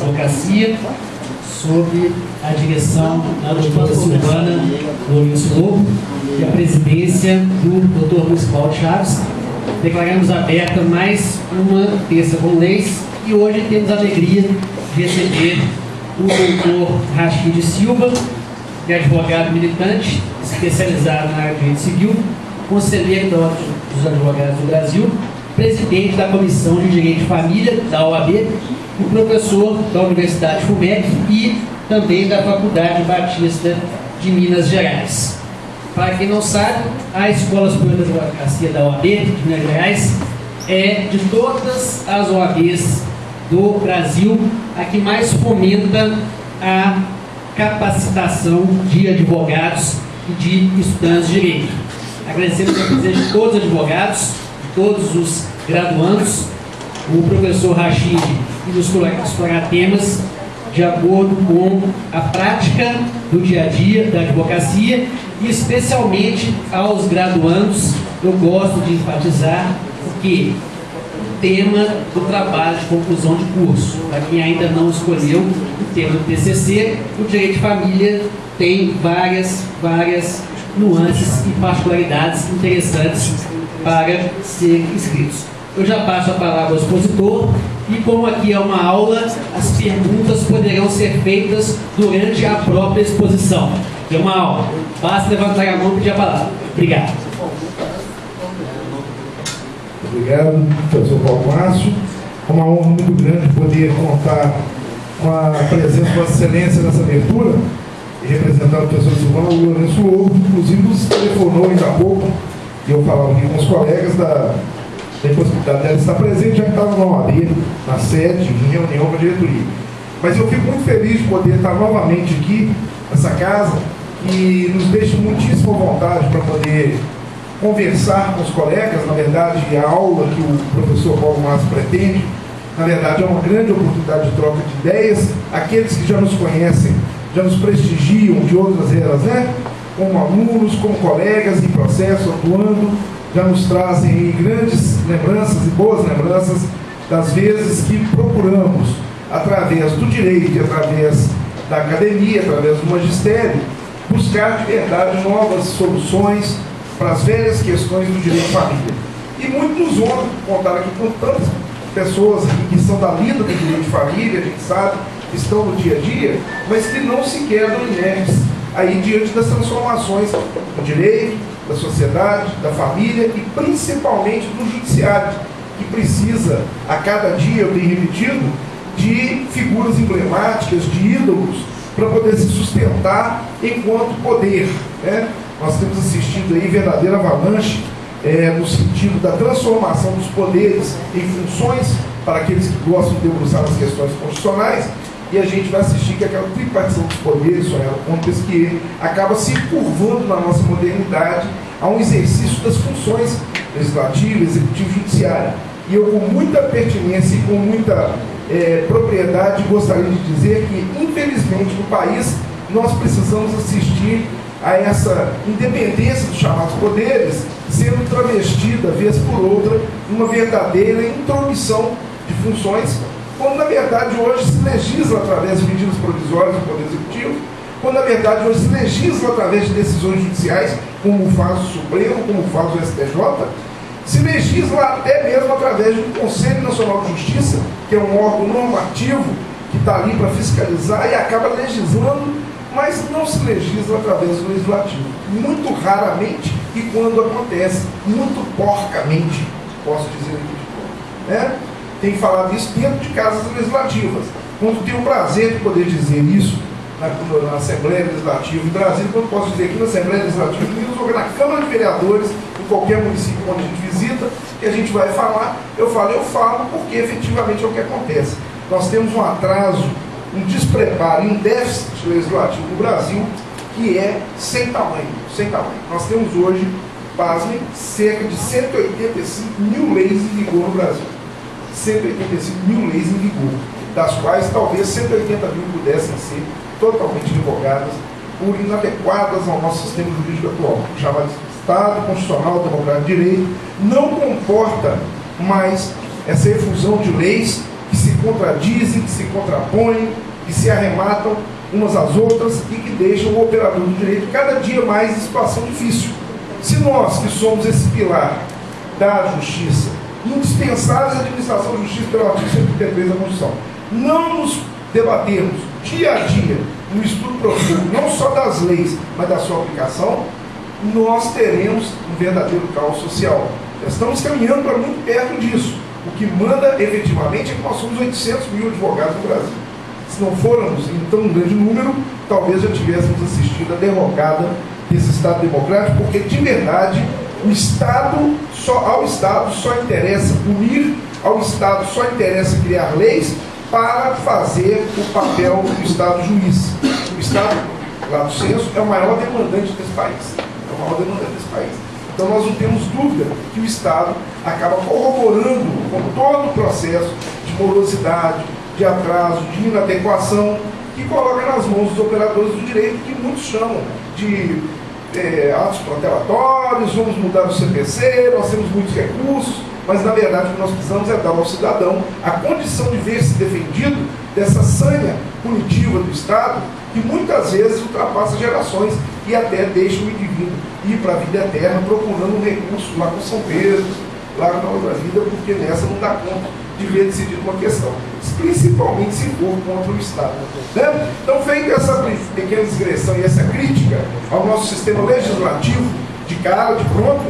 Advocacia, sob a direção da doutora Silvana Lourenço Lobo e a presidência do doutor Luiz Cláudio Chaves. Declaramos aberta mais uma terça com leis e hoje temos a alegria de receber o doutor Rachid Silva, que é advogado militante, especializado na área de direito civil, conselheiro da Ordem dos Advogados do Brasil, presidente da Comissão de Direito de Família da OAB e professor da Universidade FUMEC e também da Faculdade Batista de Minas Gerais. Para quem não sabe, a Escola Superior da Advocacia da OAB de Minas Gerais é, de todas as OABs do Brasil, a que mais fomenta a capacitação de advogados e de estudantes de direito. Agradecemos a presença de todos os advogados, de todos os graduandos, o professor Rachid e nos explorar temas de acordo com a prática do dia a dia da advocacia e especialmente aos graduandos. Eu gosto de enfatizar que o tema do trabalho de conclusão de curso, para quem ainda não escolheu o tema do TCC, o direito de família tem várias nuances e particularidades interessantes para serem escritos. Eu já passo a palavra ao expositor e, como aqui é uma aula, as perguntas poderão ser feitas durante a própria exposição. É uma aula. Basta levantar a mão e pedir a palavra. Obrigado. Obrigado, professor Paulo Márcio. É uma honra muito grande poder contar com a presença da excelência nessa abertura e representar o professor Silvana Lourenço Lobo, inclusive nos telefonou ainda há pouco, e eu falava aqui com os colegas da possibilidade dela estar presente, já que estava na OAB, na sede, em reunião com a diretoria. Mas eu fico muito feliz de poder estar novamente aqui, nessa casa, e nos deixa muitíssima vontade para poder conversar com os colegas. Na verdade, a aula que o professor Paulo Márcio pretende, na verdade, é uma grande oportunidade de troca de ideias. Aqueles que já nos conhecem, já nos prestigiam de outras eras, né? Como alunos, como colegas em processo, atuando, já nos trazem aí grandes lembranças e boas lembranças das vezes que procuramos, através do direito e através da academia, através do magistério, buscar de verdade novas soluções para as velhas questões do direito de família. E muito nos honra contar aqui com tantas pessoas que são da lida do direito de família, a gente sabe, que estão no dia a dia, mas que não se quedam inertes aí diante das transformações do direito, da sociedade, da família e principalmente do judiciário, que precisa, a cada dia, eu tenho repetido, de figuras emblemáticas, de ídolos, para poder se sustentar enquanto poder, né? Nós temos assistido aí verdadeira avalanche no sentido da transformação dos poderes em funções para aqueles que gostam de debruçar nas questões constitucionais, e a gente vai assistir que aquela tripartição dos poderes, Sonhando Contas, que acaba se curvando na nossa modernidade a um exercício das funções legislativa, executiva e judiciária. E eu, com muita pertinência e com muita propriedade, gostaria de dizer que, infelizmente, no país, nós precisamos assistir a essa independência dos chamados poderes sendo travestida, vez por outra, numa verdadeira intromissão de funções, quando, na verdade, hoje se legisla através de medidas provisórias do Poder Executivo, quando, na verdade, hoje se legisla através de decisões judiciais, como faz o Supremo, como faz o STJ, se legisla até mesmo através do Conselho Nacional de Justiça, que é um órgão normativo que está ali para fiscalizar e acaba legislando, mas não se legisla através do Legislativo. Muito raramente, e quando acontece, muito porcamente, posso dizer aqui, né? Tem falado isso dentro de casas legislativas. Quando tenho o prazer de poder dizer isso na Assembleia Legislativa em Brasília, quando posso dizer aqui na Assembleia Legislativa, na Câmara de Vereadores, em qualquer município onde a gente visita, que a gente vai falar, eu falo porque efetivamente é o que acontece. Nós temos um atraso, um despreparo, um déficit legislativo no Brasil que é sem tamanho, sem tamanho. Nós temos hoje, pasmem, cerca de 185 mil leis em vigor no Brasil. 185 mil leis em vigor, das quais talvez 180 mil pudessem ser totalmente revogadas por inadequadas ao nosso sistema jurídico atual. O chamado Estado Constitucional Democrático de Direito não comporta mais essa efusão de leis que se contradizem, que se contrapõem, que se arrematam umas às outras e que deixam o operador do direito cada dia mais em situação difícil. Se nós, que somos esse pilar da justiça, indispensáveis à administração da justiça pelo artigo 133 da Constituição, não nos debatermos dia a dia no estudo profundo, não só das leis, mas da sua aplicação, nós teremos um verdadeiro caos social. Nós estamos caminhando para muito perto disso. O que manda efetivamente é que nós somos 800 mil advogados no Brasil. Se não fôramos em tão grande número, talvez já tivéssemos assistido a derrocada desse Estado democrático, porque de verdade ao Estado só interessa punir, ao Estado só interessa criar leis para fazer o papel do Estado juiz. O Estado, lato sensu, é o maior demandante desse país. Então nós não temos dúvida que o Estado acaba corroborando com todo o processo de morosidade, de atraso, de inadequação, que coloca nas mãos dos operadores do direito, que muitos chamam de atos protelatórios, vamos mudar o CPC, nós temos muitos recursos, mas na verdade o que nós precisamos é dar ao cidadão a condição de ver-se defendido dessa sanha punitiva do Estado, que muitas vezes ultrapassa gerações e até deixa o indivíduo ir para a vida eterna procurando um recurso lá com São Pedro, lá na outra vida, porque nessa não dá conta de ver decidido uma questão, principalmente se for contra o Estado. Né? Então, feita essa pequena digressão e essa crítica ao nosso sistema legislativo, de cara, de pronto,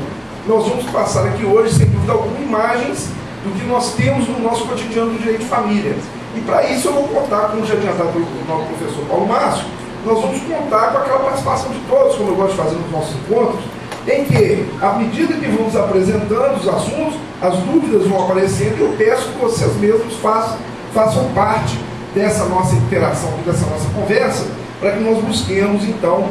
nós vamos passar aqui hoje, sem dúvida alguma, imagens do que nós temos no nosso cotidiano do direito de família. E para isso eu vou contar, como já adiantado pelo nosso professor Paulo Márcio, nós vamos contar com aquela participação de todos, como eu gosto de fazer nos nossos encontros, em que, à medida que vamos apresentando os assuntos, as dúvidas vão aparecendo e eu peço que vocês mesmos façam parte dessa nossa interação, dessa nossa conversa, para que nós busquemos, então,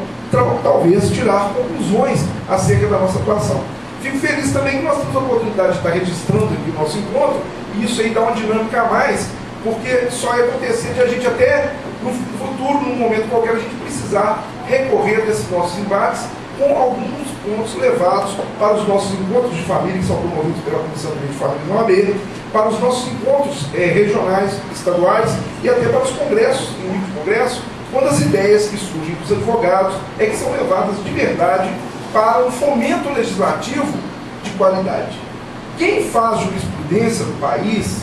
talvez tirar conclusões acerca da nossa atuação. Fico feliz também que nós temos a oportunidade de estar registrando aqui o nosso encontro, e isso aí dá uma dinâmica a mais, porque só ia acontecer de a gente até no futuro, num momento qualquer, a gente precisar recorrer desses nossos embates com alguns pontos levados para os nossos encontros de família, que são promovidos pela Comissão de Direito de Família no AB, para os nossos encontros regionais, estaduais e até para os congressos, em congresso, quando as ideias que surgem dos advogados é que são levadas de verdade para um fomento legislativo de qualidade. Quem faz jurisprudência no país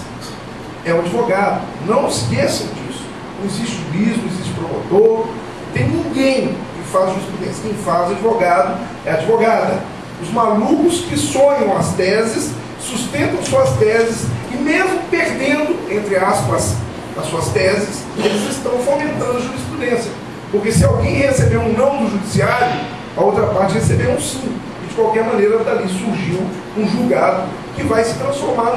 é o advogado. Não esqueçam disso. Não existe juiz, não existe promotor, não tem ninguém que faz jurisprudência. Quem faz advogado é a advogada. Os malucos que sonham as teses, sustentam suas teses e mesmo perdendo, entre aspas, as suas teses, eles estão fomentando a jurisprudência. Porque se alguém receber um não do judiciário, a outra parte recebeu um sim. E de qualquer maneira, dali surgiu um julgado que vai se transformar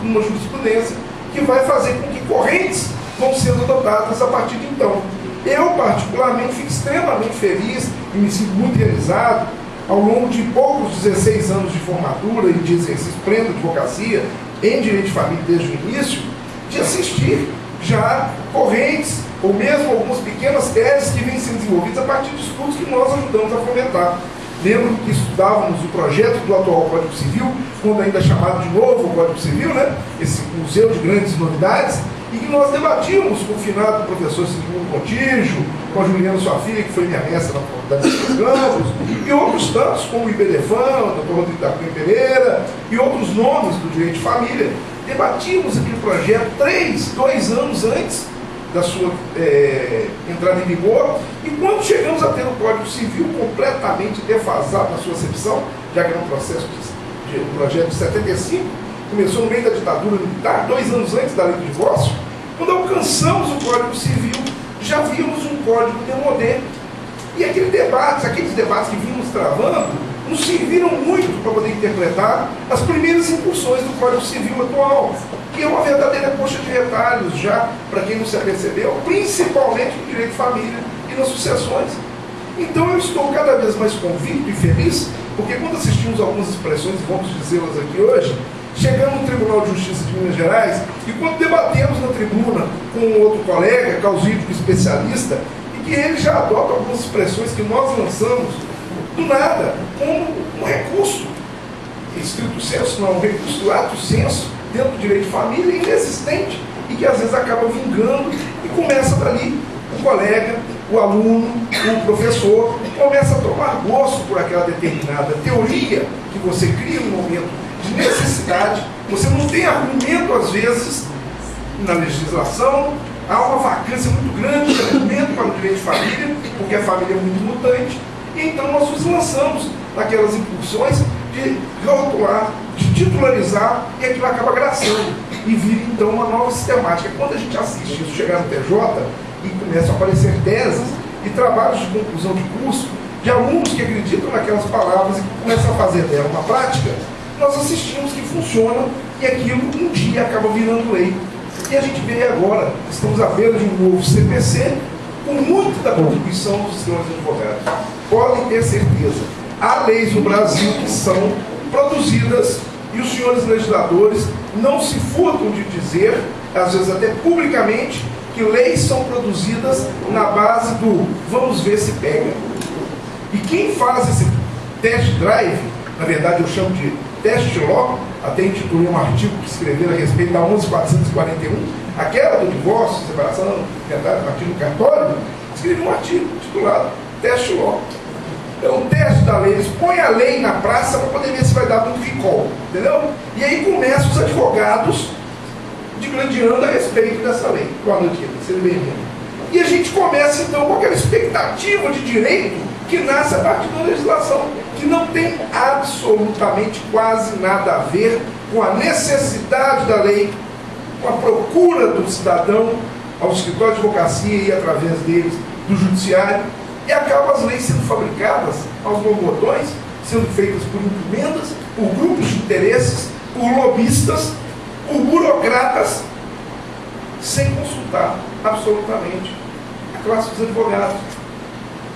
numa jurisprudência, que vai fazer com que correntes vão sendo adotadas a partir de então. Eu, particularmente, fico extremamente feliz e me sinto muito realizado, ao longo de poucos 16 anos de formatura e de exercício pleno de advocacia em direito de família desde o início, de assistir já correntes, ou mesmo algumas pequenas teses que vêm sendo desenvolvidas a partir de estudos que nós ajudamos a fomentar. Lembro que estudávamos o projeto do atual Código Civil, quando ainda chamado de novo Código Civil, né? Esse museu de grandes novidades, e que nós debatíamos com o finado professor Sigmund Contígio, com a Juliana, sua filha, que foi minha mestra na Faculdade de Campos, e outros tantos, como o Ibedefan, o Dr. Rodrigo da Cunha Pereira, e outros nomes do direito de família. Debatíamos aquele projeto 2 anos antes da sua entrada em vigor, e quando chegamos a ter um Código Civil completamente defasado na sua acepção, já que era um processo um projeto de 75, começou no meio da ditadura militar, 2 anos antes da lei do divórcio, quando alcançamos o Código Civil, já vimos um código demodé. E aqueles debates que vimos travando, nos serviram muito para poder interpretar as primeiras incursões do Código Civil atual, que é uma verdadeira coxa de retalhos, já, para quem não se apercebeu, principalmente no direito de família e nas sucessões. Então eu estou cada vez mais convicto e feliz, porque quando assistimos algumas expressões, e vamos dizê-las aqui hoje, chegamos no Tribunal de Justiça de Minas Gerais, e quando debatemos na tribuna com um outro colega, causídico especialista, e que ele já adota algumas expressões que nós lançamos do nada, como um recurso, estrito senso, não, um recurso lato senso, dentro do direito de família, inexistente e que às vezes acaba vingando e começa dali o colega, o aluno, o professor, começa a tomar gosto por aquela determinada teoria que você cria no momento de necessidade. Você não tem argumento, às vezes, na legislação, há uma vacância muito grande de argumento para o direito de família, porque a família é muito mutante, e então nós nos lançamos naquelas impulsões de rotular, de titularizar, e aquilo acaba graçando, e vira então uma nova sistemática. Quando a gente assiste isso chegar no TJ, e começam a aparecer teses e trabalhos de conclusão de curso de alunos que acreditam naquelas palavras e que começam a fazer dela uma prática, nós assistimos que funciona e aquilo um dia acaba virando lei. E a gente vê agora, estamos à beira de um novo CPC, com muito da contribuição dos senhores advogados. Podem ter certeza, há leis no Brasil que são produzidas e os senhores legisladores não se furtam de dizer, às vezes até publicamente, que leis são produzidas na base do vamos ver se pega. E quem faz esse test drive, na verdade eu chamo de teste law, até intitulei um artigo que escreveram a respeito da 11.441, aquela do divórcio, separação, artigo cartório, escrevi um artigo titulado teste law. É um teste da lei, eles põem a lei na praça para poder ver se vai dar muito recall, entendeu? E aí começam os advogados digrandeando a respeito dessa lei. Boa noite, seja bem-vindo. E a gente começa então com aquela expectativa de direito que nasce a partir da legislação, que não tem absolutamente quase nada a ver com a necessidade da lei, com a procura do cidadão ao escritório de advocacia e através deles do judiciário, e acabam as leis sendo fabricadas aos bombotões, sendo feitas por encomendas, por grupos de interesses, por lobistas, por burocratas, sem consultar absolutamente a classe dos advogados.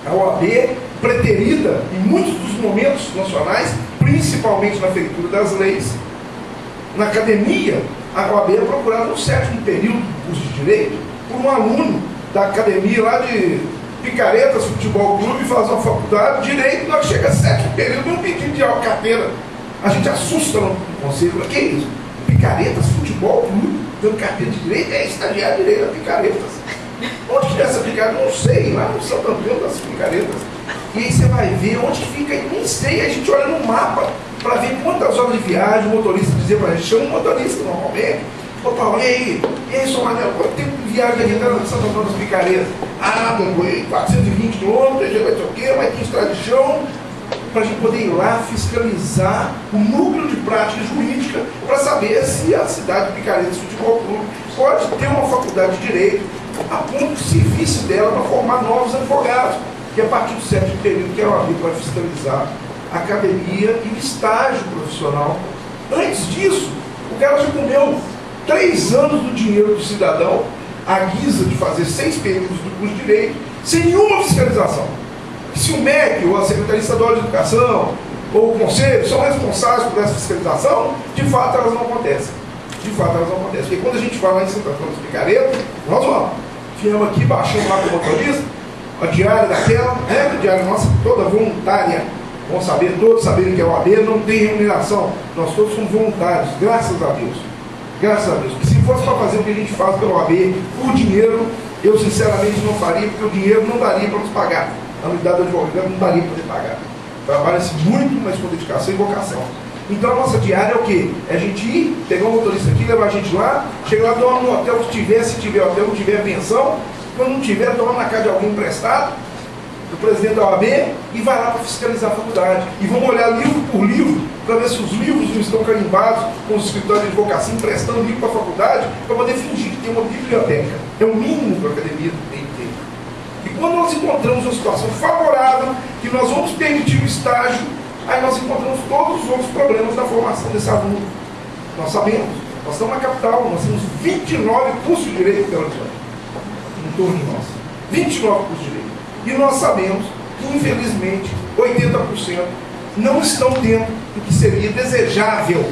A OAB, preterida em muitos dos momentos nacionais, principalmente na feitura das leis, na academia, a OAB é procurada no 7º período do curso de Direito por um aluno da academia lá de Picaretas Futebol Clube, faz uma faculdade de Direito, nós chega a 7º período, um pedido de carteira. A gente assusta no conselho, mas que é isso? Picaretas Futebol Clube, dando carteira de Direito, é estagiário de Direito da Picaretas. Onde que é essa picareta? Não sei, lá no Santo Antônio das Picaretas. E aí você vai ver onde que fica, nem sei, a gente olha no mapa para ver quantas horas de viagem o motorista dizia para a gente, chama o motorista normalmente. Ô Paulo, e aí, seu Manel, quanto tempo de viagem aqui no Santo Antônio das Picaretas? Ah, meu boi, 420 quilômetros, já vai ter o quê? Vai ter estrada de chão, para a gente poder ir lá fiscalizar o núcleo de prática jurídica para saber se a cidade de Picaretas Futebol Clube pode ter uma faculdade de Direito a ponto de serviço dela para formar novos advogados, que a partir do 7º período que a OAB pode fiscalizar a academia e o estágio profissional. Antes disso, o cara já comeu 3 anos do dinheiro do cidadão, à guisa de fazer 6 períodos do curso de Direito, sem nenhuma fiscalização. Se o MEC, ou a Secretaria Estadual de Educação, ou o Conselho são responsáveis por essa fiscalização, de fato elas não acontecem. De fato elas não acontecem. Porque quando a gente vai lá em Santo Antônio dos Picaretas, nós vamos. Viemos aqui, baixamos lá com o motorista, a diária daquela, né? A diária nossa toda voluntária. Vão saber, todos saberem que a OAB não tem remuneração. Nós todos somos voluntários, graças a Deus. Graças a Deus. Porque se fosse para fazer o que a gente faz pela OAB, por dinheiro, eu sinceramente não faria, porque o dinheiro não daria para nos pagar. A unidade do advogado não daria para poder pagar. Trabalha-se muito, mas com dedicação e vocação. Então a nossa diária é o quê? É a gente ir, pegar um motorista aqui, levar a gente lá, chegar lá, dormir no hotel que tiver, se tiver hotel, não tiver pensão, quando não tiver, dorme na casa de alguém emprestado, do presidente da OAB, e vai lá para fiscalizar a faculdade. E vamos olhar livro por livro, para ver se os livros não estão carimbados com os escritórios de advocacia, emprestando livro para a faculdade, para poder fingir que tem uma biblioteca. É o mínimo que a academia tem que ter. E quando nós encontramos uma situação favorável, que nós vamos permitir o estágio, aí nós encontramos todos os outros problemas da formação desse aluno. Nós sabemos, nós estamos na capital, nós temos 29 cursos de Direito pela cidade, em torno de nós. 29 cursos de Direito. E nós sabemos que, infelizmente, 80% não estão dentro do que seria desejável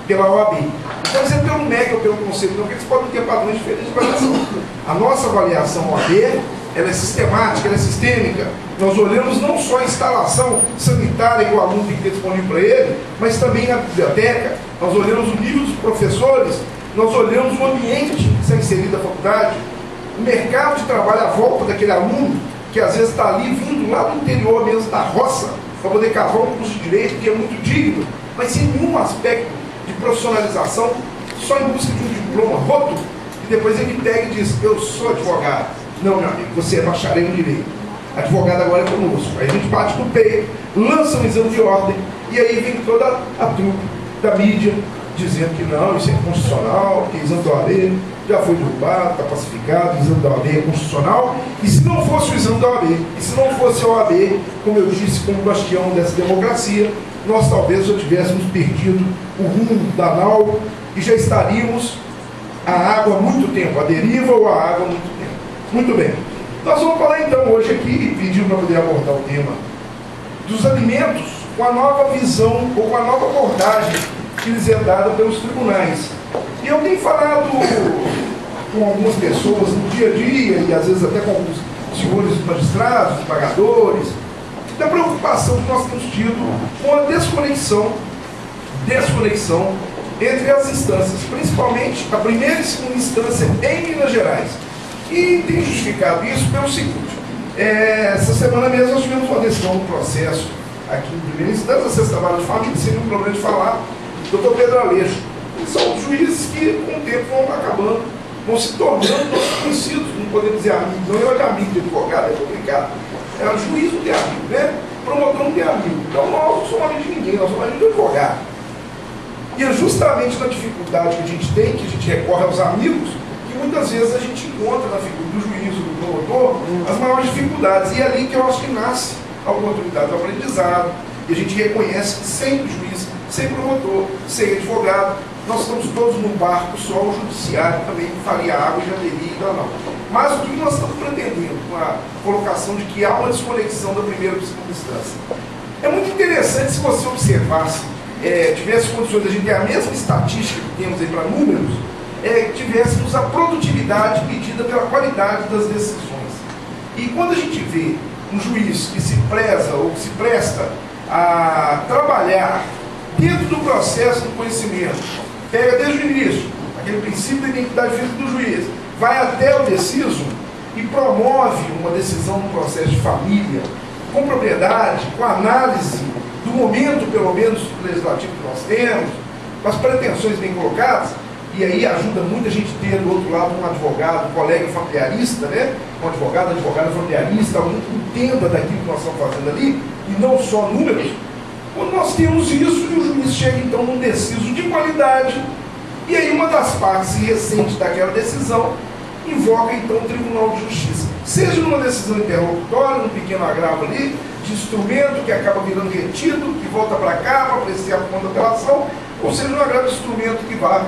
pela OAB. Não estou dizendo pelo MEC ou pelo Conselho, não, porque eles podem ter padrões diferentes de avaliação. A nossa avaliação OAB, ela é sistemática, ela é sistêmica. Nós olhamos não só a instalação sanitária que o aluno tem que ter disponível para ele, mas também a biblioteca, nós olhamos o nível dos professores, nós olhamos o ambiente está inserido na faculdade, o mercado de trabalho à volta daquele aluno, que às vezes está ali vindo lá do interior mesmo, da roça, para poder cavar um curso de direito, que é muito digno, mas sem nenhum aspecto de profissionalização, só em busca de um diploma roto, e depois ele pega e diz, eu sou advogado. Não, meu amigo, você é bacharel em direito. Advogado agora é conosco. Aí a gente bate no peito, lança um exame de ordem, e aí vem toda a trupe da mídia dizendo que não, isso é inconstitucional, que o exame da OAB já foi derrubado, está pacificado, o exame da OAB é constitucional, e se não fosse o exame da OAB, e se não fosse a OAB, como eu disse, como bastião dessa democracia, nós talvez já tivéssemos perdido o rumo da nau e já estaríamos a água há muito tempo, a deriva ou a água há muito tempo. Muito bem. Nós vamos falar então hoje aqui, pedindo para poder abordar o tema dos alimentos com a nova visão ou com a nova abordagem que lhes é dada pelos tribunais. E eu tenho falado com algumas pessoas no dia a dia, e às vezes até com alguns senhores magistrados, pagadores, da preocupação que nós temos tido com a desconexão entre as instâncias, principalmente a primeira e segunda instância em Minas Gerais. E tem justificado isso pelo seguinte, essa semana mesmo nós tivemos uma decisão do processo aqui em primeira instância, a sexta vara de família, seria um problema de falar, doutor Pedro Aleixo. Eles são juízes que com o tempo vão acabando, vão se tornando nossos conhecidos, não podemos dizer amigos, não é de amigo de advogado, é complicado. É o juiz não tem amigo, né? Promotor não tem amigo. Então nós não somos amigos de ninguém, nós somos amigos do advogado. E é justamente na dificuldade que a gente tem, que a gente recorre aos amigos, que muitas vezes a gente encontra na figura do juiz ou do promotor as maiores dificuldades. E é ali que eu acho que nasce a oportunidade do aprendizado. E a gente reconhece que sem juiz, sem promotor, sem advogado, nós estamos todos num barco só, o judiciário também faria água e já teria ido não. Mas o que nós estamos pretendendo com a colocação de que há uma desconexão da primeira para a segunda instância? É muito interessante se você observasse, tivesse condições de a gente ter a mesma estatística que temos aí para números, tivéssemos a produtividade medida pela qualidade das decisões. E quando a gente vê um juiz que se preza ou que se presta a trabalhar dentro do processo do conhecimento, pega desde o início, aquele princípio da identidade física do juiz, vai até o deciso e promove uma decisão no processo de família, com propriedade, com análise do momento, pelo menos, legislativo que nós temos, com as pretensões bem colocadas, e aí ajuda muito a gente ter do outro lado um advogado, um colega familiarista, né? Um advogado, advogada familiarista, alguém que entenda daquilo que nós estamos fazendo ali, e não só números. Quando nós temos isso, e o juiz chega então num deciso de qualidade, e aí uma das partes se ressente daquela decisão, invoca então o Tribunal de Justiça. Seja numa decisão interlocutória, num pequeno agravo ali, de instrumento que acaba virando retido, que volta para cá para apreciar a ponta da apelação, ou seja, num agravo de instrumento que vá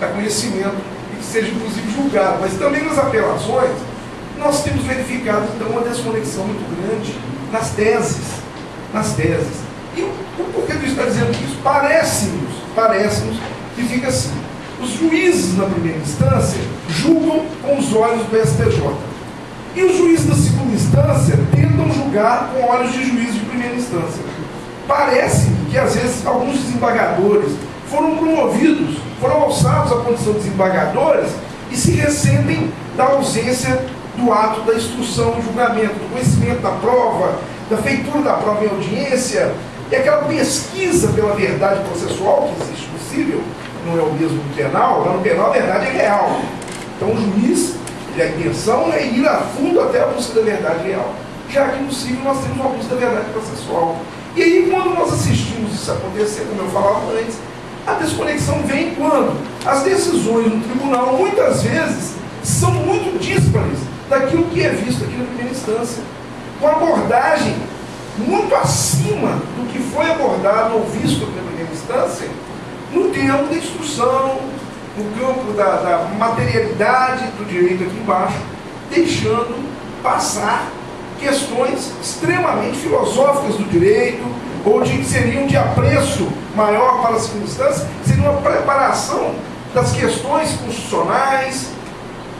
a conhecimento e que seja inclusive julgado. Mas também nas apelações, nós temos verificado então uma desconexão muito grande nas teses. E por que eu estou dizendo isso? Parece-nos que fica assim. Os juízes na primeira instância julgam com os olhos do STJ. E os juízes da segunda instância tentam julgar com olhos de juiz de primeira instância. Parece-me que às vezes alguns desembargadores foram promovidos, foram alçados à condição de desembargadores e se ressentem da ausência do ato da instrução e julgamento, do conhecimento da prova, da feitura da prova em audiência, e aquela pesquisa pela verdade processual que existe possível, não é o mesmo no penal, lá no penal a verdade é real. Então o juiz, a intenção é ir a fundo até a busca da verdade real. Já que no civil nós temos uma busca da verdade processual. E aí quando nós assistimos isso acontecer, como eu falava antes, a desconexão vem quando as decisões do tribunal muitas vezes são muito díspares daquilo que é visto aqui na primeira instância, com abordagem muito acima do que foi abordado ou visto aqui na primeira instância, no termo da instrução, no campo da materialidade do direito aqui embaixo, deixando passar questões extremamente filosóficas do direito, ou de que seriam de apreço maior para a segunda instância, seria uma preparação das questões constitucionais,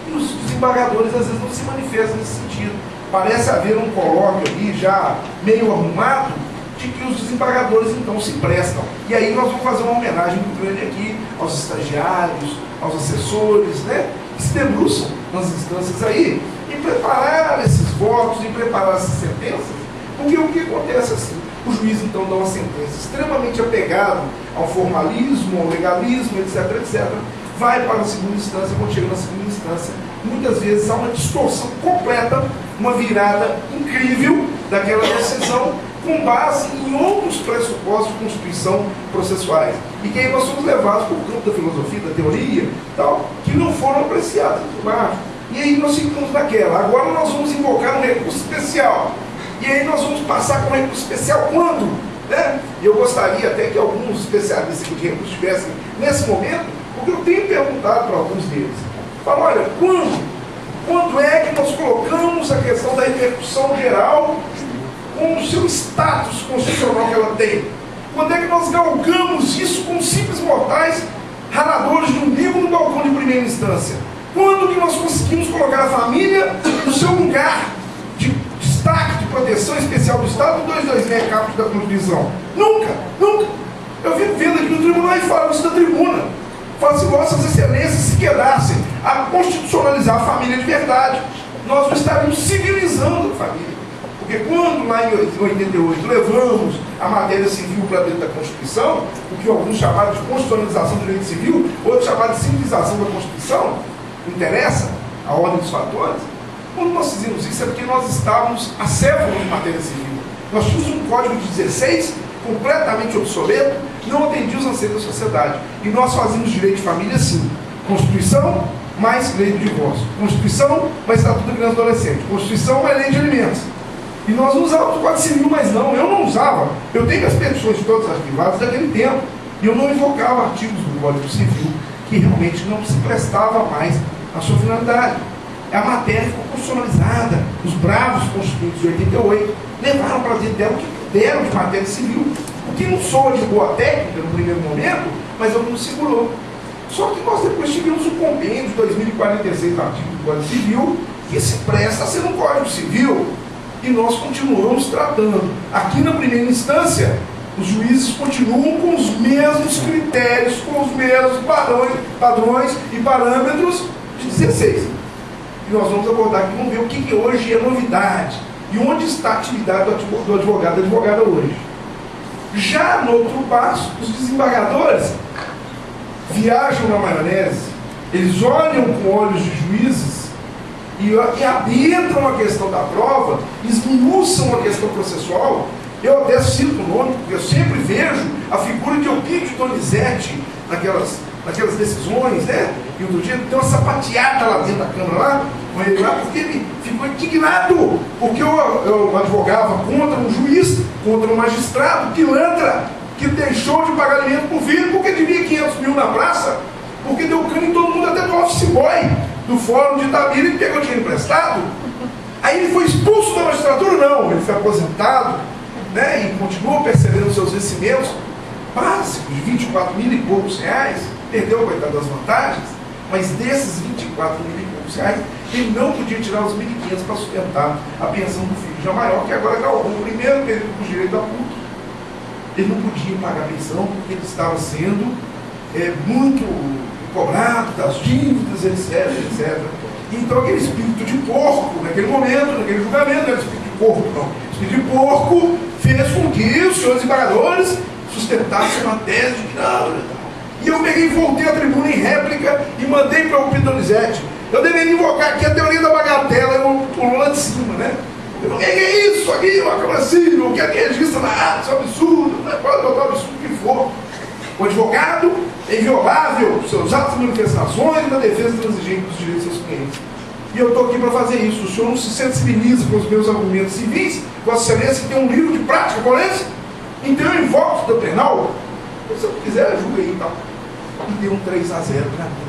e os desembargadores às vezes não se manifestam nesse sentido. Parece haver um colóquio ali já meio arrumado, de que os desembargadores então se prestam. E aí nós vamos fazer uma homenagem muito grande aqui aos estagiários, aos assessores, né? que se debruçam nas instâncias aí, em preparar esses votos, em preparar essas sentenças, porque o que acontece assim? O juiz então dá uma sentença extremamente apegado ao formalismo, ao legalismo, etc, etc, vai para a segunda instância. Quando chega na segunda instância, muitas vezes há uma distorção completa, uma virada incrível daquela decisão, com base em outros pressupostos de constituição processuais. E que aí nós somos levados para o campo da filosofia, da teoria, tal, que não foram apreciados por baixo. E aí nós ficamos naquela. Agora nós vamos invocar um recurso especial. E aí nós vamos passar com um recurso especial quando? Né? E eu gostaria até que alguns especialistas de recurso estivessem nesse momento, porque eu tenho perguntado para alguns deles. Falo, olha, quando é que nós colocamos a questão da repercussão geral com o seu status constitucional que ela tem? Quando é que nós galgamos isso com simples mortais, raradores de um livro no balcão de primeira instância? Quando que nós conseguimos colocar a família no seu lugar de destaque, de proteção especial do Estado no 226 caput da Constituição? Nunca, nunca. Eu vivo vendo aqui no tribunal e falo isso da tribuna. Falo assim, vossas excelências se quedassem a constitucionalizar a família de verdade, nós não estaríamos civilizando a família. Porque quando lá em 88 levamos a matéria civil para dentro da Constituição, o que alguns chamaram de constitucionalização do direito civil, outros chamaram de civilização da Constituição, não interessa a ordem dos fatores. Quando nós fizemos isso é porque nós estávamos acéfalos de matéria civil. Nós tínhamos um código de 16 completamente obsoleto, não atendia os anseios da sociedade. E nós fazíamos direito de família assim: Constituição mais lei do divórcio, Constituição mais Estatuto da Criança e Adolescente, Constituição mais lei de alimentos. E nós não usávamos o Código Civil, mas não, eu não usava. Eu tenho as petições todas arquivadas daquele tempo, e eu não invocava artigos do Código Civil que realmente não se prestava mais à sua finalidade. A matéria ficou constitucionalizada. Os bravos constituintes de 88 levaram para dentro dela o que puderam de matéria civil, o que não soa de boa técnica no primeiro momento, mas não segurou. Só que nós depois tivemos o compêndio de 2046 artigo do Código Civil, que se presta a ser um Código Civil, e nós continuamos tratando. Aqui na primeira instância, os juízes continuam com os mesmos critérios, com os mesmos padrões e parâmetros de 16. E nós vamos abordar aqui, vamos ver o que hoje é novidade e onde está a atividade do advogado e da advogada hoje. Já no outro passo, os desembargadores viajam na maionese, eles olham com olhos de juízes e adentram a questão da prova, esmiuçam a questão processual. Eu até cito o nome, porque eu sempre vejo a figura de Euclides Donizete naquelas decisões, né? E outro dia tem uma sapateada lá dentro da Câmara, lá, com ele lá, porque ele ficou indignado, porque eu advogava contra um juiz, contra um magistrado, pilantra, que deixou de pagar alimento para o filho, porque devia 500 mil na praça, porque deu cano em todo mundo, até do office boy do Fórum de Itabira, e pegou dinheiro emprestado. Aí ele foi expulso da magistratura? Não, ele foi aposentado, né? E continuou percebendo seus vencimentos básicos de 24 mil e poucos reais, perdeu, coitado, das vantagens, mas desses 24 mil e poucos reais, ele não podia tirar os 1.500 para sustentar a pensão do filho já maior, que agora galgou o primeiro período do direito da puta. Ele não podia pagar a pensão porque ele estava sendo muito cobrado das dívidas, etc, etc. Então aquele espírito de porco, naquele momento, naquele julgamento, não era espírito de porco, não. O espírito de porco fez com que os senhores embargadores sustentassem uma tese de que não. E eu peguei e voltei à tribuna em réplica e mandei para o Euclides Donizete. Eu deveria invocar aqui a teoria da bagatela, eu pulou lá de cima, né? O que é isso aqui? Uma Câmara Civil, o que é que registra na ata? Isso é um absurdo, não pode botar o absurdo que for. O advogado é inviolável seus atos de manifestações na defesa transigente dos direitos dos seus clientes. E eu estou aqui para fazer isso. O senhor não se sensibiliza com os meus argumentos civis? Vossa Excelência tem um livro de prática forense? Então eu invoco o penal. Se você quiser, julga aí e tal. E deu um 3-0 para mim.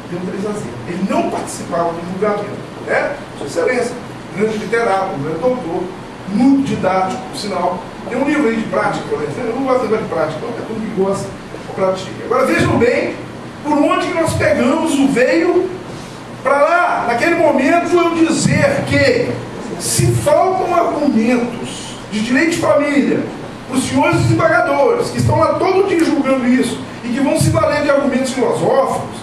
Deu um 3-0. Ele não participava do julgamento. Né? Sua Excelência, grande literato, grande doutor, muito didático, por sinal. Tem um livro aí de prática, por exemplo. Eu não gosto de prática, não, é tudo que gosta de prática. Agora vejam bem por onde que nós pegamos o veio para lá, naquele momento, eu dizer que se faltam argumentos de direito de família para os senhores desembargadores, que estão lá todo dia julgando isso, e que vão se valer de argumentos filosóficos,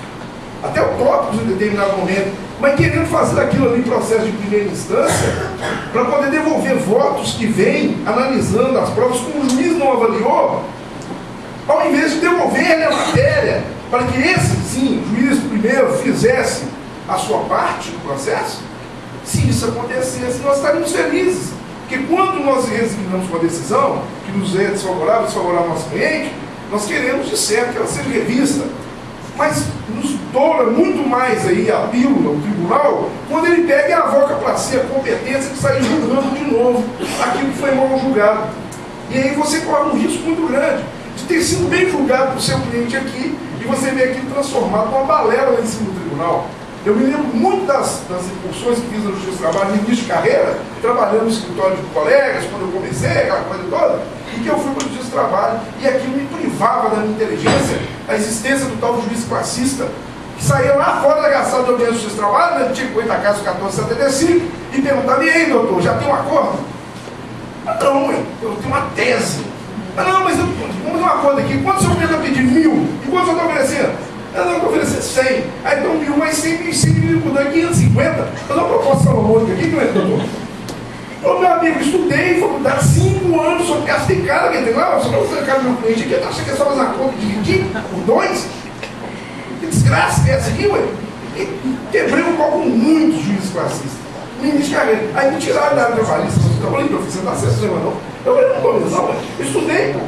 até utópicos em determinado momento, mas querendo fazer aquilo ali em processo de primeira instância, para poder devolver votos que vêm analisando as provas como o juiz não avaliou, ao invés de devolver a matéria, para que esse, sim, o juiz primeiro fizesse a sua parte do processo. Se isso acontecesse, nós estaríamos felizes. Porque quando nós resignamos com a decisão, que nos é desfavorável ao nosso cliente, nós queremos, de certo, que ela seja revista. Mas nos doura muito mais aí a pílula, o tribunal, quando ele pega e avoca para si a competência de sair julgando de novo aquilo que foi mal julgado. E aí você corre um risco muito grande de ter sido bem julgado por seu cliente aqui e você vê aquilo transformado numa balela lá em cima do tribunal. Eu me lembro muito das incursões que fiz na Justiça do Trabalho no início de carreira, trabalhando no escritório de colegas, quando eu comecei, aquela coisa toda, e que eu fui para a Justiça do Trabalho, e aquilo me privava da minha inteligência, a existência do tal juiz classista, que saía lá fora da sala de audiência da Justiça do Trabalho, né, tipo 8 caso 1475, e perguntava: e aí, doutor, já tem um acordo? Ah, não, eu tenho uma tese. Ah, não, mas vamos um acordo aqui, quanto o senhor está pedindo? 1.000? E quanto o senhor está oferecendo? Eu não estou oferecendo 100. Aí então 1.000 mais 100, 1.000 por 550. Eu dou uma proposta salomônica aqui, não é, doutor? Ô, meu amigo, estudei, faculdade, 5 anos, só gastei cara, quer dizer, não, só não vou cara do meu cliente aqui, acha que é só fazer uma conta de dividir por 2? Que desgraça que é essa aqui, ué? E quebrei o pau com muitos juízes classistas. No início de carreira. Aí me tiraram da área trabalhista. Eu falei: meu filho, você não está certo, não. Eu falei: não estou mesmo, ué. Eu estudei, pô.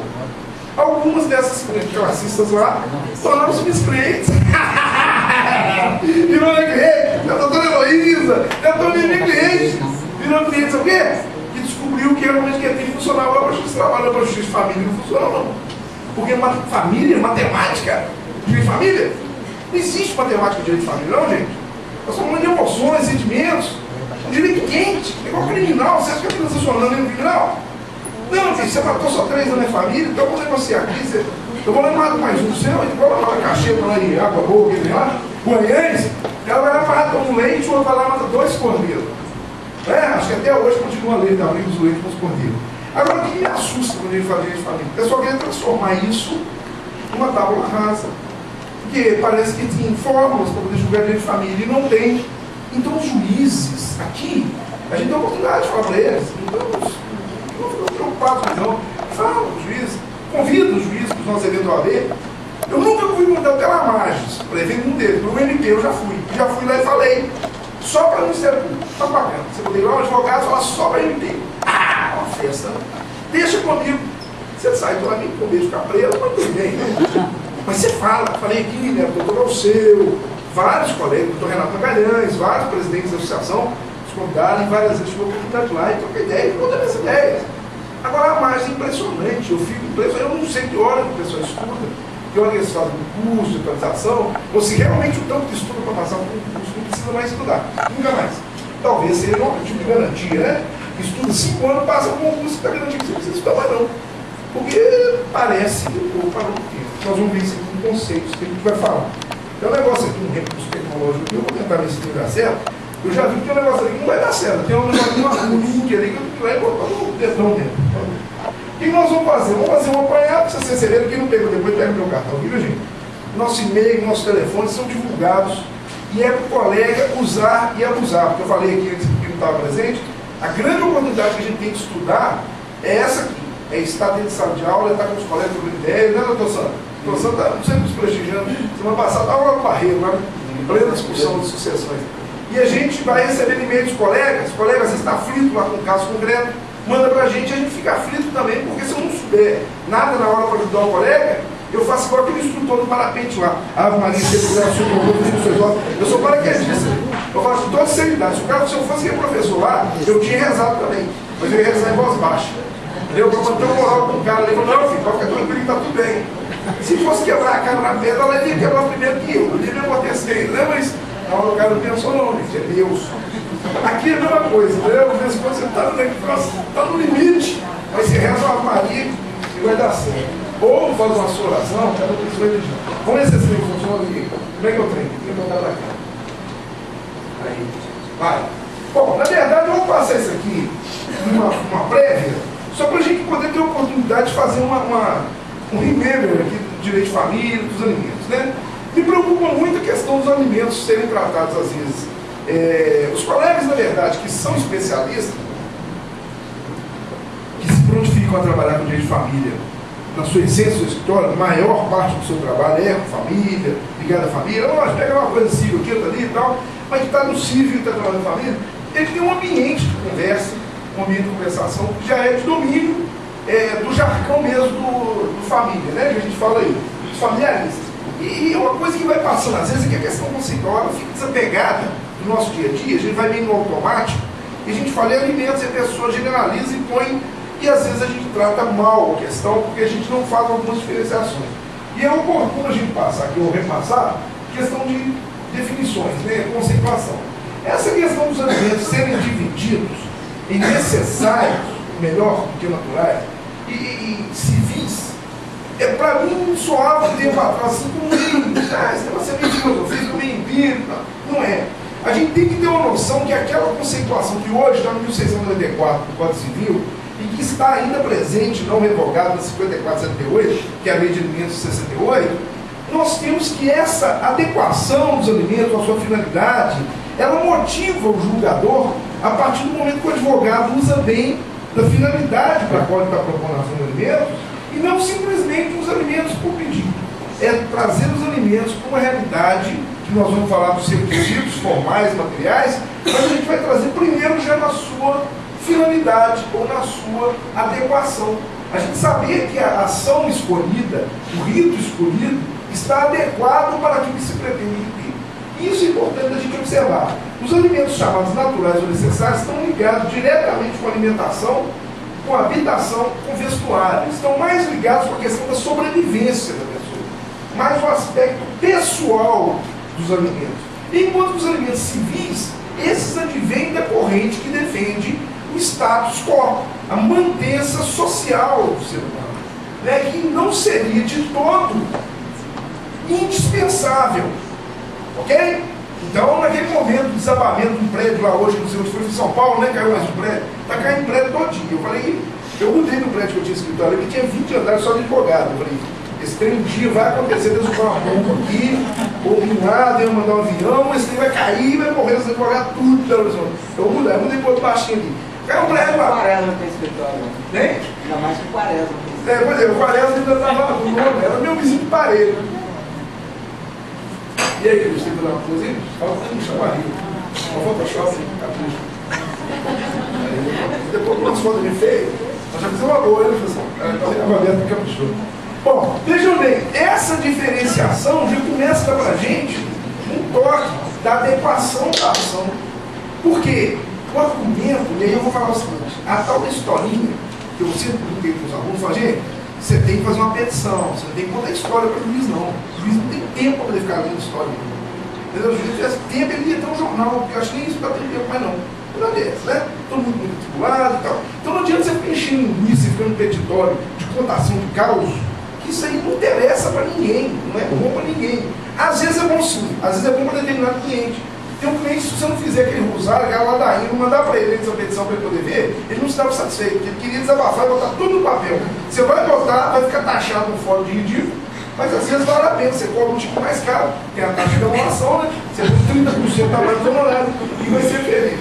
Algumas dessas classistas lá tornaram-se meus clientes. Virou minha cliente, a doutora Heloísa, já estou minha cliente. Virou cliente, sabe o quê? E descobriu que realmente que aquilo funcionava lá para a Justiça de Trabalho, para a Justiça de Família. Não funcionava, não. Porque família, matemática, direito de família, não existe matemática de direito de família, não, gente. Nós somos de emoções, sentimentos, um direito quente, é igual criminal. Você acha que está transacionando em criminal? Não, filho, você matou só 3 anos na família, então eu vou negociar aqui. Eu vou levar mais um seu, igual lá na cacheta lá em Água Boa, que tem lá, Goiânia, ela vai lá matar um leite, ou vai lá matar 2 cordeiros. Acho que até hoje continua a lei da briga dos leitos com os cordeiros. Agora, o que me assusta quando a gente fala de família? O pessoal quer transformar isso numa tábua rasa. Porque parece que tem fórmulas para poder julgar direito de família e não tem. Então, os juízes aqui, a gente tem a oportunidade de falar para eles. Não fico preocupado, não. Fala, o juiz, convido os juízes para os nossos eventos OAB. Eu nunca fui no Telamagens, para evento dele, no MP eu já fui. Já fui lá e falei, só para o Ministério Público. Tá bacana. Você poderia ir lá, um advogado, falar só para MP. Ah, uma festa. Deixa comigo. Você sai do lado com beijo ficar preso, mas tudo bem. Mas você fala, falei aqui, né, doutor Alceu, vários colegas, doutor Renato Magalhães, vários presidentes da associação, convidaram e várias vezes tive a oportunidade lá e troquei ideia e conta minhas ideias. Agora a margem é impressionante, eu fico impressionante, eu não sei que hora que o pessoal estuda, que hora que eles fazem um curso de atualização, ou se realmente o tanto que estuda para passar um curso não precisa mais estudar, nunca mais. Talvez seja um tipo de garantia, né? Estuda 5 anos, passa com um curso que está garantido que você não precisa estudar mais não. Porque parece que o povo parou no tempo. Nós vamos ver isso aqui com conceitos que a gente vai falar. Tem um negócio aqui, um recurso tecnológico que eu vou tentar ver se não dá certo. Eu já vi que tem um negócio ali que não vai dar certo. Tem um negócio de uma link ali que vai botar o dedão dentro. O que nós vamos fazer? Vamos fazer um apanhado, se você receber, quem não pegou depois, pega o meu cartão, viu, gente? Nosso e-mail, nossos telefones são divulgados e é para o colega usar e abusar. Porque eu falei aqui antes que não estava presente, a grande oportunidade que a gente tem de estudar é essa aqui. É estar dentro de sala de aula, é estar com os colegas trocando ideia, né, doutor Sandro? O doutor Sandro está sempre nos prestigiando. Semana passada estava lá no Barreiro, lá em plena discussão de sucessões. E a gente vai recebendo e-mail dos colegas, você está aflito lá com um caso concreto, manda para a gente fica aflito também, porque se eu não souber nada na hora para ajudar o colega, eu faço igual aquele instrutor do parapente lá. Ave Maria, eu sou paraquedista. Eu faço com toda seriedade. Se eu fosse professor lá, eu tinha rezado também, mas eu ia rezar em voz baixa. Eu vou manter um moral com o cara ali, eu falei: não, filho, pode ficar tranquilo que está tudo bem. Se fosse quebrar a cara na pedra, ela ia quebrar primeiro que eu ia me amortecer, né? Mas na hora o cara não pensou não, gente, é Deus. Aqui é a mesma coisa, entendeu? Às vezes quando você está no limite, mas você reza uma Maria e vai dar certo. Ou faz uma sua oração, cada pessoa vai deixar. Vamos ver se esse trem funciona aqui. Como é que eu treino? Tem que botar pra cá. Aí, vai. Bom, na verdade, vamos passar isso aqui uma prévia, só para a gente poder ter a oportunidade de fazer um remember aqui do direito de família, dos alimentos, né? Me preocupa muito a questão dos alimentos serem tratados às vezes. Os colegas, na verdade, que são especialistas, que se prontificam a trabalhar com direito de família, na sua essência do escritório, a maior parte do seu trabalho é com família, ligado à família, pega uma coisa civil aqui, outra ali e tal, mas que está no civil e está trabalhando com família, ele tem um ambiente de conversa, um ambiente de conversação que já é de domínio do jargão mesmo do família, né? Que a gente fala aí, dos familiaristas. E uma coisa que vai passando às vezes é que a questão conceitual fica desapegada do nosso dia a dia, a gente vai meio no automático, e a gente fala em alimentos e a pessoa generaliza e põe, e às vezes a gente trata mal a questão, porque a gente não faz algumas diferenciações. E é oportuno a gente passar aqui, ou repassar, questão de definições, né? Conceituação. Essa questão dos alimentos serem divididos em necessários, melhor do que naturais, e civis, para mim soava um tempo atrás assim como esse negócio é meio filosofia, meio empírico, não é. A gente tem que ter uma noção que aquela conceituação que hoje está no 1694 do Código Civil e que está ainda presente, não revogada, no 5478, que é a Lei de Alimentos de 68, nós temos que essa adequação dos alimentos à sua finalidade, ela motiva o julgador a partir do momento que o advogado usa bem da finalidade para a qual ele está propondo a ação de alimentos e não simplesmente os alimentos por pedido. É trazer os alimentos para uma realidade que nós vamos falar dos requisitos formais, materiais, mas a gente vai trazer primeiro já na sua finalidade ou na sua adequação. A gente saber que a ação escolhida, o rito escolhido, está adequado para aquilo que se pretende cumprir. Isso é importante a gente observar. Os alimentos chamados naturais ou necessários estão ligados diretamente com a alimentação, com a habitação, com vestuário. Estão mais ligados com a questão da sobrevivência da pessoa, mais o aspecto pessoal dos alimentos. Enquanto os alimentos civis, esses advêm da corrente que defende o status quo, a mantença social do ser humano, né, que não seria de todo indispensável. Ok? Então, naquele momento do desabamento de um prédio lá hoje, não sei onde foi, em São Paulo, né? Caiu mais um prédio. Está caindo prédio todinho. Eu falei, eu mudei no prédio que eu tinha escritório, que tinha 20 andares só de advogado. Eu falei, esse trem um dia vai acontecer, Deus vai uma bomba aqui, ou um lado, eu mandar um avião, esse trem vai cair, vai morrer os advogados, tudo pelo horizonte. Eu mudei para outro baixinho ali. Caiu um prédio lá. O Quaresma tem escritório. Né? Ainda mais que o Quaresma. Pois é, o Quaresma ainda estava no nome, era meu vizinho de parede. E aí, Cristo, tem que dar uma coisa aí? Fala com o chamarinho. Uma Photoshop, capricho. Depois, quando as fotos me fez, nós já fizemos uma boa, né, pessoal? Estava aberto e caprichou. Bom, vejam bem, essa diferenciação já começa a dar para a gente um toque da adequação da ação. Por quê? O argumento, e aí eu vou falar o seguinte, a tal da historinha, que eu sempre brinquei com os alunos, falo, gente, você tem que fazer uma petição, você não tem que contar história para o juiz, não. O juiz não tem tempo para poder ficar lendo história. Entendeu? O juiz tivesse tempo, ele ia ter um jornal, porque eu acho que nem isso está tendo tempo mais não. Não adianta, né? Todo mundo muito articulado e tal. Então não adianta você ficar enchendo linguiça e ficando petitório de contação de caos, que isso aí não interessa para ninguém, não é bom para ninguém. Às vezes é bom sim, às vezes é bom para determinado cliente. Tem um cliente, se você não fizer aquele rosário, aquela ladainha, não mandar para ele essa petição para ele poder ver, ele não estava satisfeito, ele queria desabafar e botar tudo no papel. Você vai botar, vai ficar taxado no fórum de ridículo, mas às vezes vale a pena, você cobra um tipo mais caro, tem a taxa de demolação, né? Você põe 30% a mais do honorário e vai ser feliz.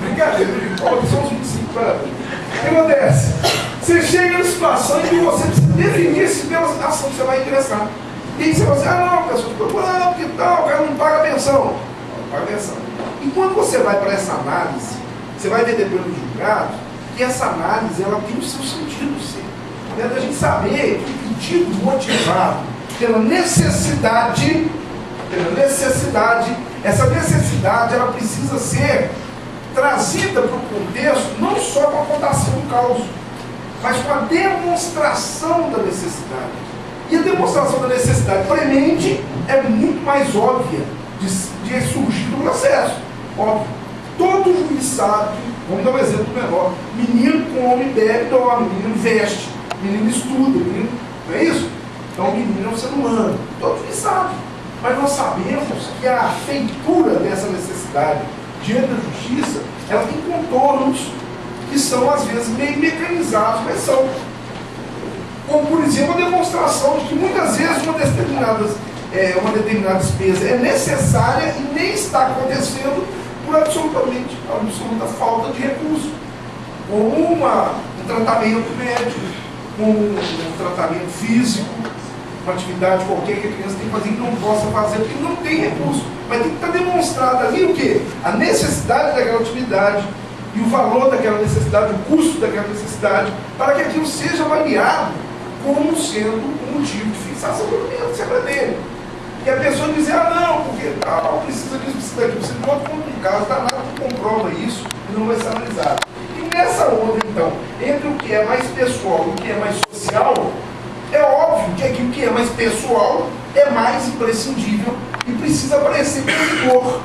Brincadeira, são os 25 para o que acontece? Você chega na situação em que você precisa definir se pela ação que você vai ingressar. E aí você fala assim, não, a pessoa não, que tal, o cara não paga a pensão. Paga a pensão. E quando você vai para essa análise, você vai ver depois do julgado, que essa análise ela tem o seu sentido, sim. É da gente saber que o pedido motivado pela necessidade, essa necessidade ela precisa ser trazida para o contexto, não só com a contação do caos, mas com a demonstração da necessidade. E a demonstração da necessidade premente é muito mais óbvia de surgir do processo. Óbvio. Todo juiz sabe, vamos dar um exemplo menor, menino come, bebe, dorme, menino veste, menino estuda, menino, não é isso? Então o menino é um ser humano, todo juiz sabe. Mas nós sabemos que a feitura dessa necessidade diante da justiça, ela tem contornos que são às vezes meio mecanizados, mas são. Como por exemplo a demonstração de que muitas vezes uma determinada uma determinada despesa é necessária e nem está acontecendo por absoluta falta de recurso, como um tratamento médico, como um tratamento físico, uma atividade qualquer que a criança tem que fazer e não possa fazer, porque não tem recurso. Mas tem que estar demonstrado ali o quê? A necessidade daquela atividade e o valor daquela necessidade, o custo daquela necessidade, para que aquilo seja avaliado como sendo um motivo de fixação do alimento, sempre é dele. E a pessoa dizer, não, porque precisa disso, precisa daquilo. Você conta como um caso danado que comprova isso e não vai ser analisado. E nessa onda, então, entre o que é mais pessoal e o que é mais social, é óbvio que aquilo que é mais pessoal é mais imprescindível e precisa aparecer como dor.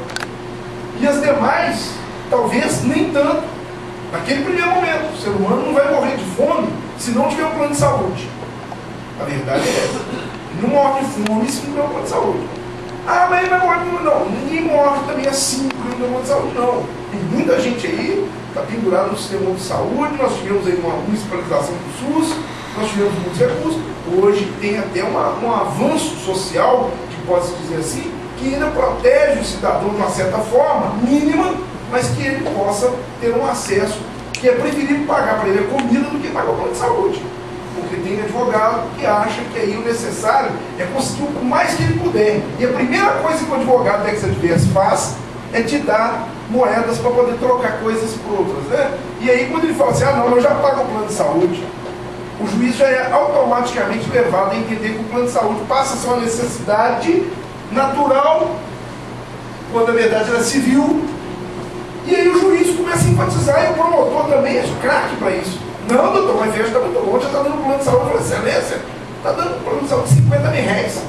E as demais, talvez nem tanto. Naquele primeiro momento, o ser humano não vai morrer de fome se não tiver um plano de saúde. A verdade é essa. Não morre de fome se não tiver um plano de saúde. Mas ele vai morrer de fome. Não, ninguém morre também assim por um plano de saúde, não. Tem muita gente aí está pendurada no sistema de saúde. Nós tivemos aí uma municipalização do SUS, nós tivemos muitos recursos. Hoje tem até um avanço social, que pode-se dizer assim, que ainda protege o cidadão de uma certa forma, mínima, mas que ele possa ter um acesso, que é preferível pagar para ele a comida do que pagar o plano de saúde. Porque tem advogado que acha que aí o necessário é conseguir o mais que ele puder. E a primeira coisa que o advogado da Ex-Adverso faz é te dar moedas para poder trocar coisas por outras, né? E aí quando ele fala assim, não, eu já pago o plano de saúde, o juiz já é automaticamente levado a entender que o plano de saúde passa a ser uma necessidade natural, quando na verdade ela é civil. E aí o juiz começa a enfatizar, e o promotor também é craque para isso. Não, doutor, mas veja, está muito longe, já está dando plano de saúde. Eu falei, excelência, está dando plano de saúde de 50 mil reais.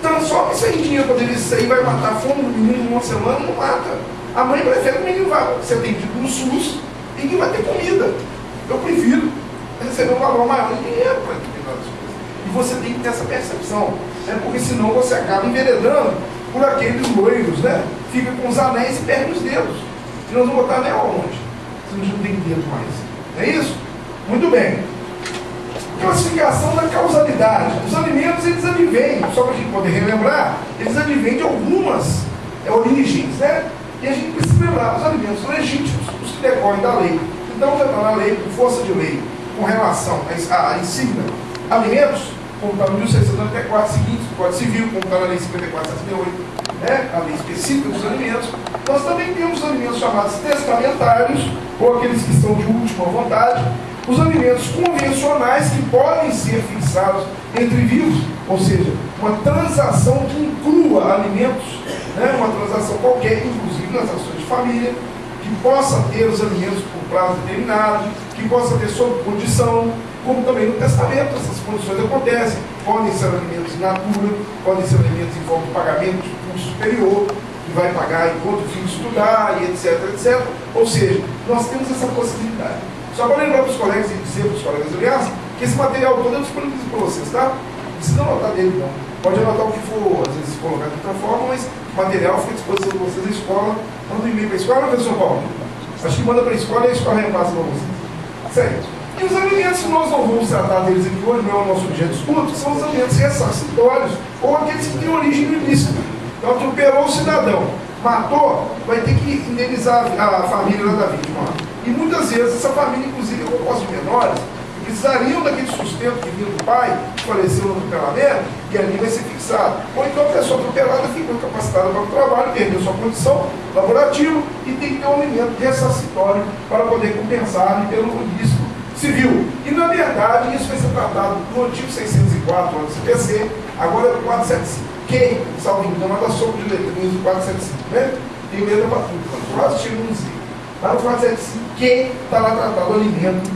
Transforma isso aí em dinheiro, quando ele sair, vai matar a fome do menino em uma semana, não mata. A mãe prefere que o menino vá ser atendido no SUS e que vai ter comida. Eu prefiro receber um valor maior em dinheiro para determinadas coisas. E você tem que ter essa percepção, né? Porque senão você acaba enveredando por aqueles loiros, né? Fica com os anéis e perde os dedos. E nós vamos botar anel aonde? Se a gente não tem dedo mais. Não é isso? Muito bem. Classificação da causalidade. Os alimentos, eles advêm, só para a gente poder relembrar, eles advêm de algumas origens, né? E a gente precisa lembrar, os alimentos legítimos, os que decorrem da lei. Então, já está na lei, por força de lei, com relação à insígnia, alimentos, como está no 1694 seguinte, do Código Civil, como está na lei 5478, né? A lei específica dos alimentos. Nós também temos os alimentos chamados testamentários, ou aqueles que são de última vontade, os alimentos convencionais que podem ser fixados entre vivos, ou seja, uma transação que inclua alimentos, né? Uma transação qualquer, inclusive nas ações de família, que possa ter os alimentos por prazo determinado, que possa ter sob condição, como também no testamento, essas condições acontecem. Podem ser alimentos in natura, podem ser alimentos em forma de pagamento de curso superior, que vai pagar enquanto o filho estudar, e etc, etc. Ou seja, nós temos essa possibilidade. Só para lembrar para os colegas e dizer para os colegas, aliás, que esse material todo eu disponibilizo para vocês, tá? Não precisa anotar dele, não. Pode anotar o que for, às vezes, colocado de outra forma, mas o material fica à disposição de vocês na escola. Manda um e-mail para a escola, professor Paulo? Acho que manda para a escola e a escola repassa para vocês. Certo? E os alimentos que nós não vamos tratar deles aqui hoje, não é o nosso objeto de estudo, são os alimentos ressarcitórios, ou aqueles que têm origem ilícita. Então, atropelou o cidadão, matou, vai ter que indenizar a família da vítima. E muitas vezes essa família, inclusive, é composta de menores, precisariam daquele sustento que vinha do pai, que faleceu no atropelamento, e ali vai ser fixado. Ou então a pessoa atropelada ficou incapacitada para o trabalho, perdeu sua condição laborativa e tem que ter um alimento ressarcitório para poder compensar pelo risco civil. E na verdade isso vai ser tratado no artigo 604 do CPC, agora é do 475, que, salvo engano, é da sopa de letrinhas do 475, né? Tem letra para tudo, quase chega no Z. Lá no 475, que está lá tratado o alimento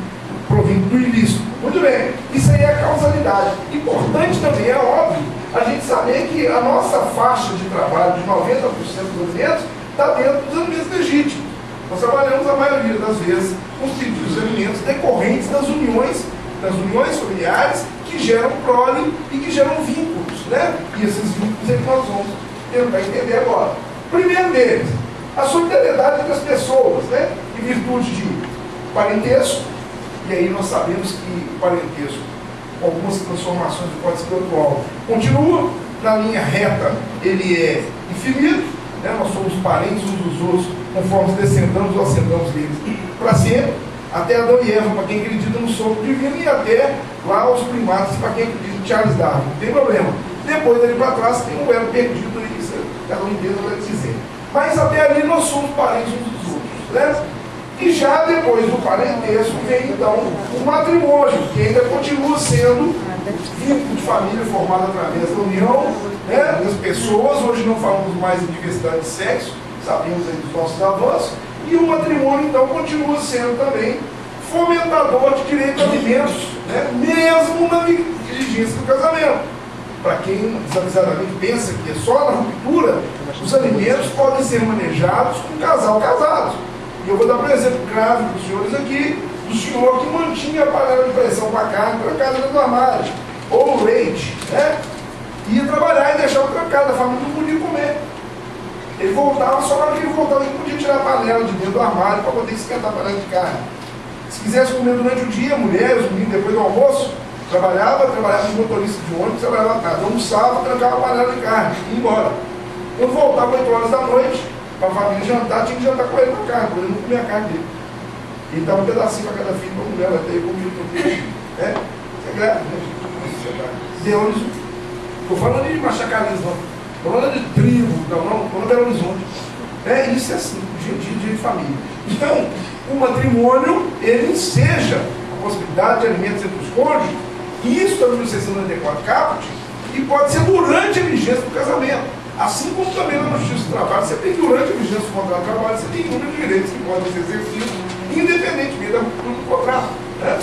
provindo do ilícito. Muito bem, isso aí é a causalidade. Importante também, é óbvio, a gente saber que a nossa faixa de trabalho de 90% dos alimentos está dentro dos alimentos legítimos. Nós trabalhamos a maioria das vezes com os tipos de alimentos decorrentes das uniões familiares que geram prole e que geram vínculos, né? E esses vínculos é que nós vamos tentar entender agora. Primeiro deles, a solidariedade entre as pessoas, né? Em virtude de parentesco. E aí nós sabemos que o parentesco, com algumas transformações do Código Civil atual, continua, na linha reta ele é infinito, né? Nós somos parentes uns dos outros, conforme descendamos ou ascendamos deles para sempre, até Adão e Eva, para quem acredita no sopro divino, e até lá os primatas, para quem acredita em Charles Darwin, não tem problema. Depois dali para trás tem um elo perdido aí, isso cada um entende o que vai dizer. Mas até ali nós somos parentes uns dos outros, né? E já depois do parentesco vem então o matrimônio, que ainda continua sendo vínculo de família formado através da união, né, das pessoas. Hoje não falamos mais em diversidade de sexo, sabemos aí dos nossos avanços, e o matrimônio então continua sendo também fomentador de direito a alimentos, né, mesmo na diligência do casamento. Para quem desavisadamente pensa que é só na ruptura, os alimentos podem ser manejados com o casal casado. E eu vou dar um exemplo grave para os senhores aqui, do senhor que mantinha a panela de pressão para a carne trancada dentro do armário, ou o leite, né? Ia trabalhar e deixava trancada, a família não podia comer. Ele voltava, só na hora que ele voltava, ele podia tirar a panela de dentro do armário para poder esquentar a panela de carne. Se quisesse comer durante o dia, mulher, os meninos, depois do almoço, trabalhava de motorista de ônibus, trabalhava à tarde, almoçava, trancava a panela de carne e ia embora. Quando voltava 8 horas da noite, para a família jantar, tinha que jantar com ele na carne, porque ele não comia a carne dele. Ele dava um pedacinho para cada filho, para a mulher, até ele comia todo dia. Isso é grave, né? Deus, estou falando de Machacalismo, não. Estou falando de tribo, não, estou falando de Belo Horizonte. Isso é assim, de família. Então, o matrimônio, ele enseja a possibilidade de alimentos entre os cônjuges, e isso está no 1694 caput, e pode ser durante a vigência do casamento. Assim como também na Justiça do Trabalho, você tem durante a vigência do contrato de trabalho, você tem número de direitos que podem ser exercidos, independentemente da ruptura do contrato. Né?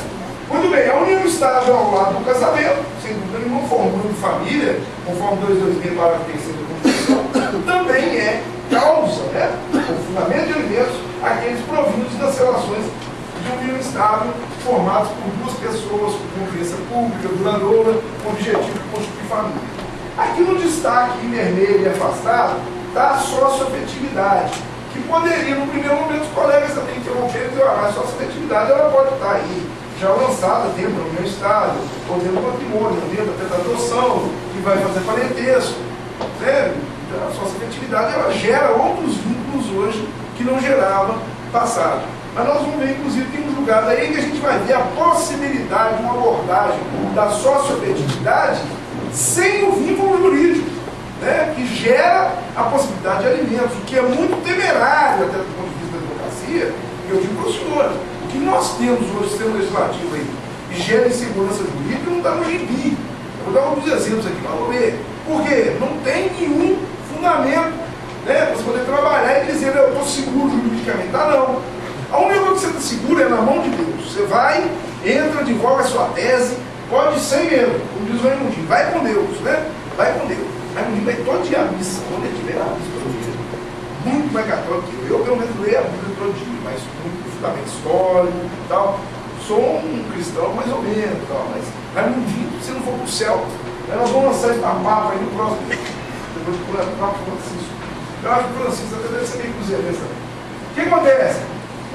Muito bem, a união estável ao lado do casamento, sem dúvida nenhuma, formando de família, conforme 226, parágrafo 3º da Constituição, também é causa, né, o fundamento de alimentos, aqueles provindos das relações de união estável, formados por duas pessoas com convivência pública, duradoura, com o objetivo de constituir família. Aqui no destaque, em vermelho e afastado, está a sócio-afetividade, que poderia, no primeiro momento, os colegas também interromperem e dizer, a sócio-afetividade ela pode estar aí, já lançada dentro da união estável, ou dentro do matrimônio, dentro da adoção, que vai fazer parentesco. Né? Então, a sócio-afetividade ela gera outros vínculos hoje que não gerava passado. Mas nós vamos ver, inclusive, tem um julgado aí que a gente vai ver a possibilidade de uma abordagem da sócio-afetividade sem o vínculo jurídico, né, que gera a possibilidade de alimentos, o que é muito temerário até do ponto de vista da democracia. E eu digo para o senhor, o que nós temos hoje no sistema legislativo aí, que gera insegurança jurídica, não está no gibi. Eu vou dar alguns exemplos aqui para ver. Por quê? Não tem nenhum fundamento, né, para você poder trabalhar e dizer, eu estou seguro juridicamente. Tá, não. A única coisa que você está seguro é na mão de Deus. Você vai, entra, divulga a sua tese, pode sem medo, como diz o Raimundo, vai com Deus, né? Vai com Deus. Raimundo vai todo dia à missa, quando ele tiver a missa todo dia. Muito mais católico que eu pelo menos leio a Bíblia todo dia, mas muito fundamento histórico e tal. Sou um cristão mais ou menos, tal, mas Raimundinho, se não for para o céu, nós vamos lançar esse papo aí no próximo dia. Depois do próprio Francisco. Eu acho que o Francisco até deve ser meio cruzeirense. O que acontece?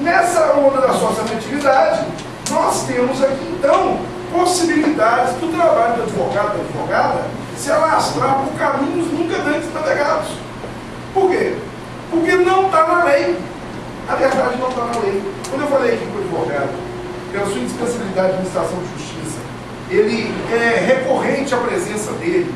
Nessa onda da sócio-afetividade, nós temos aqui então possibilidades do trabalho do advogado, da advogada, se alastrar por caminhos nunca antes navegados. Por quê? Porque não está na lei. A verdade não está na lei. Quando eu falei aqui com o advogado, pela sua indispensabilidade de administração de justiça, ele é recorrente a presença dele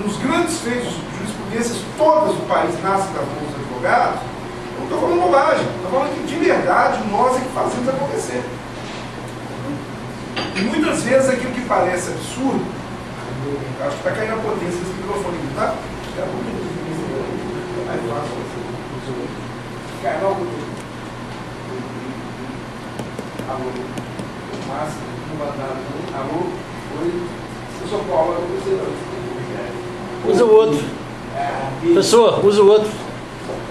nos grandes feitos de jurisprudências todas do país, nascem das mãos dos advogados. Eu não estou falando bobagem, estou falando que de verdade nós é que fazemos acontecer. E muitas vezes aquilo que parece absurdo, acho que está caindo a potência desse microfone aqui, tá? Alô, Márcio, alô, oi, eu sou Paulo, usa o outro. Professor, usa o outro.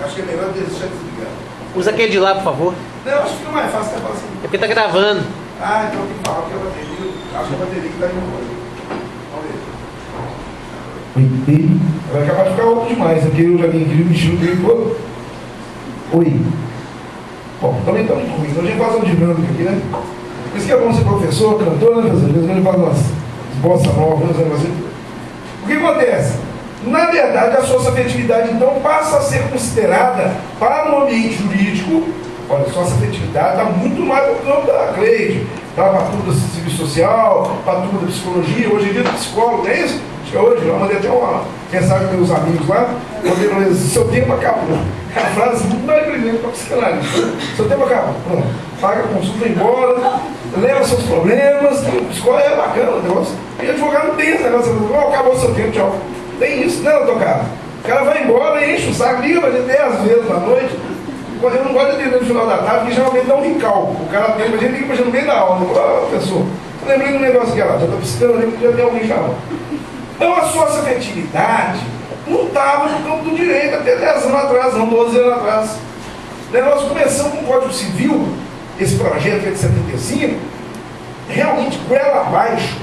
Acho que é melhor deixar desligado. Usa aquele de lá, por favor. Não, acho que fica mais fácil que assim. É porque está gravando. Ah, então tem que falar que a bateria, acho que a bateria que está indo embora. Vamos ver. Vai acabar de ficar alto demais, aqui eu já vim aqui, me encheu o tempo todo. Oi. Bom, também está muito ruim, então a gente faz uma dinâmica aqui, né? Por isso que é bom ser professor, cantor, né? Às vezes a gente faz umas bossa novas, né? O que acontece? Na verdade, a sócio-afetividade, então, passa a ser considerada para o ambiente jurídico. Olha, a sócio-afetividade está muito mais no campo da Cleide, tá? Para a turma do serviço social, para a turma da psicologia. Hoje em dia, psicólogo, não é isso? Acho que é hoje, eu mandei até uma mensagem para meus amigos lá, mandei seu tempo acabou. A frase muito mais brilhante para psicanalista. Seu tempo acabou. Pronto. Paga a consulta, vai embora, leva seus problemas, que o psicólogo é bacana o negócio. E advogado não tem esse negócio, acabou o seu tempo, tchau. Tem isso, né, doutor Carlos? O cara vai embora, enche o saco, liga pra gente 10 vezes na noite. Eu não gosto de atender no final da tarde, porque geralmente dá um recalco. O cara tem pra gente, liga pra gente no meio da aula. Ô, pessoa, eu lembrei do negócio aqui, ó, já tô piscando, eu lembro que já tem alguém chamando. Então a sócio-afetividade não estava no campo do direito até 10 anos atrás, não, 12 anos atrás. Nós começamos com o Código Civil, esse projeto que é de 75, realmente goela abaixo.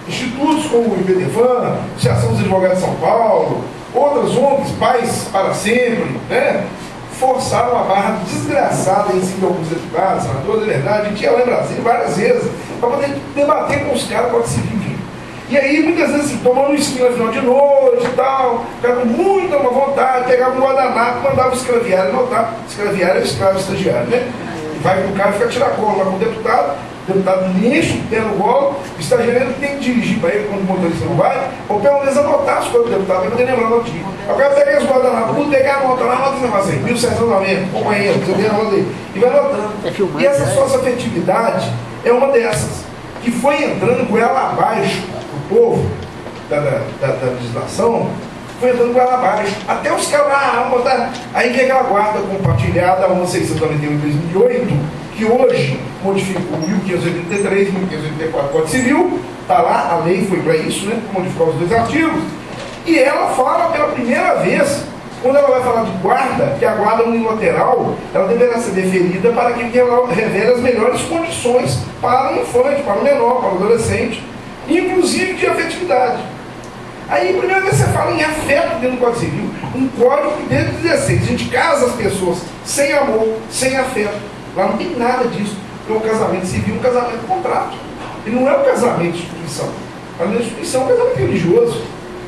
Institutos como o IBDFAN, Associação dos Advogados de São Paulo, outras ONGs, Pais para Sempre, né, forçaram a barra desgraçada em cima de alguns deputados, senadores, é verdade, a gente ia lá em Brasília várias vezes, para poder debater com os caras Código Civil. E aí, muitas vezes, assim, tomando um esquina no final de noite e tal, o cara com muita má vontade, pegava um guardanapo, mandava o escraviário anotar. Escraviário é escravo estagiário, né? E vai pro cara ficar tiracolo lá com o deputado enche o pé no golo, o estagiário tem que dirigir para ele quando o motorista não vai, ou pelo menos anotar as coisas do deputado, para poder lembrar a notinha. Aí o cara pega as guardanapos, tudo pegar a nota lá, anota esse negócio aí, 1.790, companheiro, você vê a nota aí, e vai anotando. E essa sócio-afetividade é uma dessas, que foi entrando com ela abaixo, o povo da legislação, foi entrando com ela abaixo. Até os caras lá, aí que é aquela guarda compartilhada, a 1691 de 2008, que hoje modificou 1583, 1584 Código Civil, está lá, a lei foi para isso, né, modificar os 2 artigos, e ela fala pela primeira vez, quando ela vai falar de guarda, que a guarda unilateral, ela deverá ser deferida para que ela revele as melhores condições para o infante, para o menor, para o adolescente, inclusive de afetividade. Aí, a primeira vez você fala em afeto dentro do Código Civil, um código que desde 16, a gente casa as pessoas sem amor, sem afeto. Lá não tem nada disso. Porque o casamento civil é um casamento contrato. Ele não é um casamento de instituição. A instituição é um casamento religioso.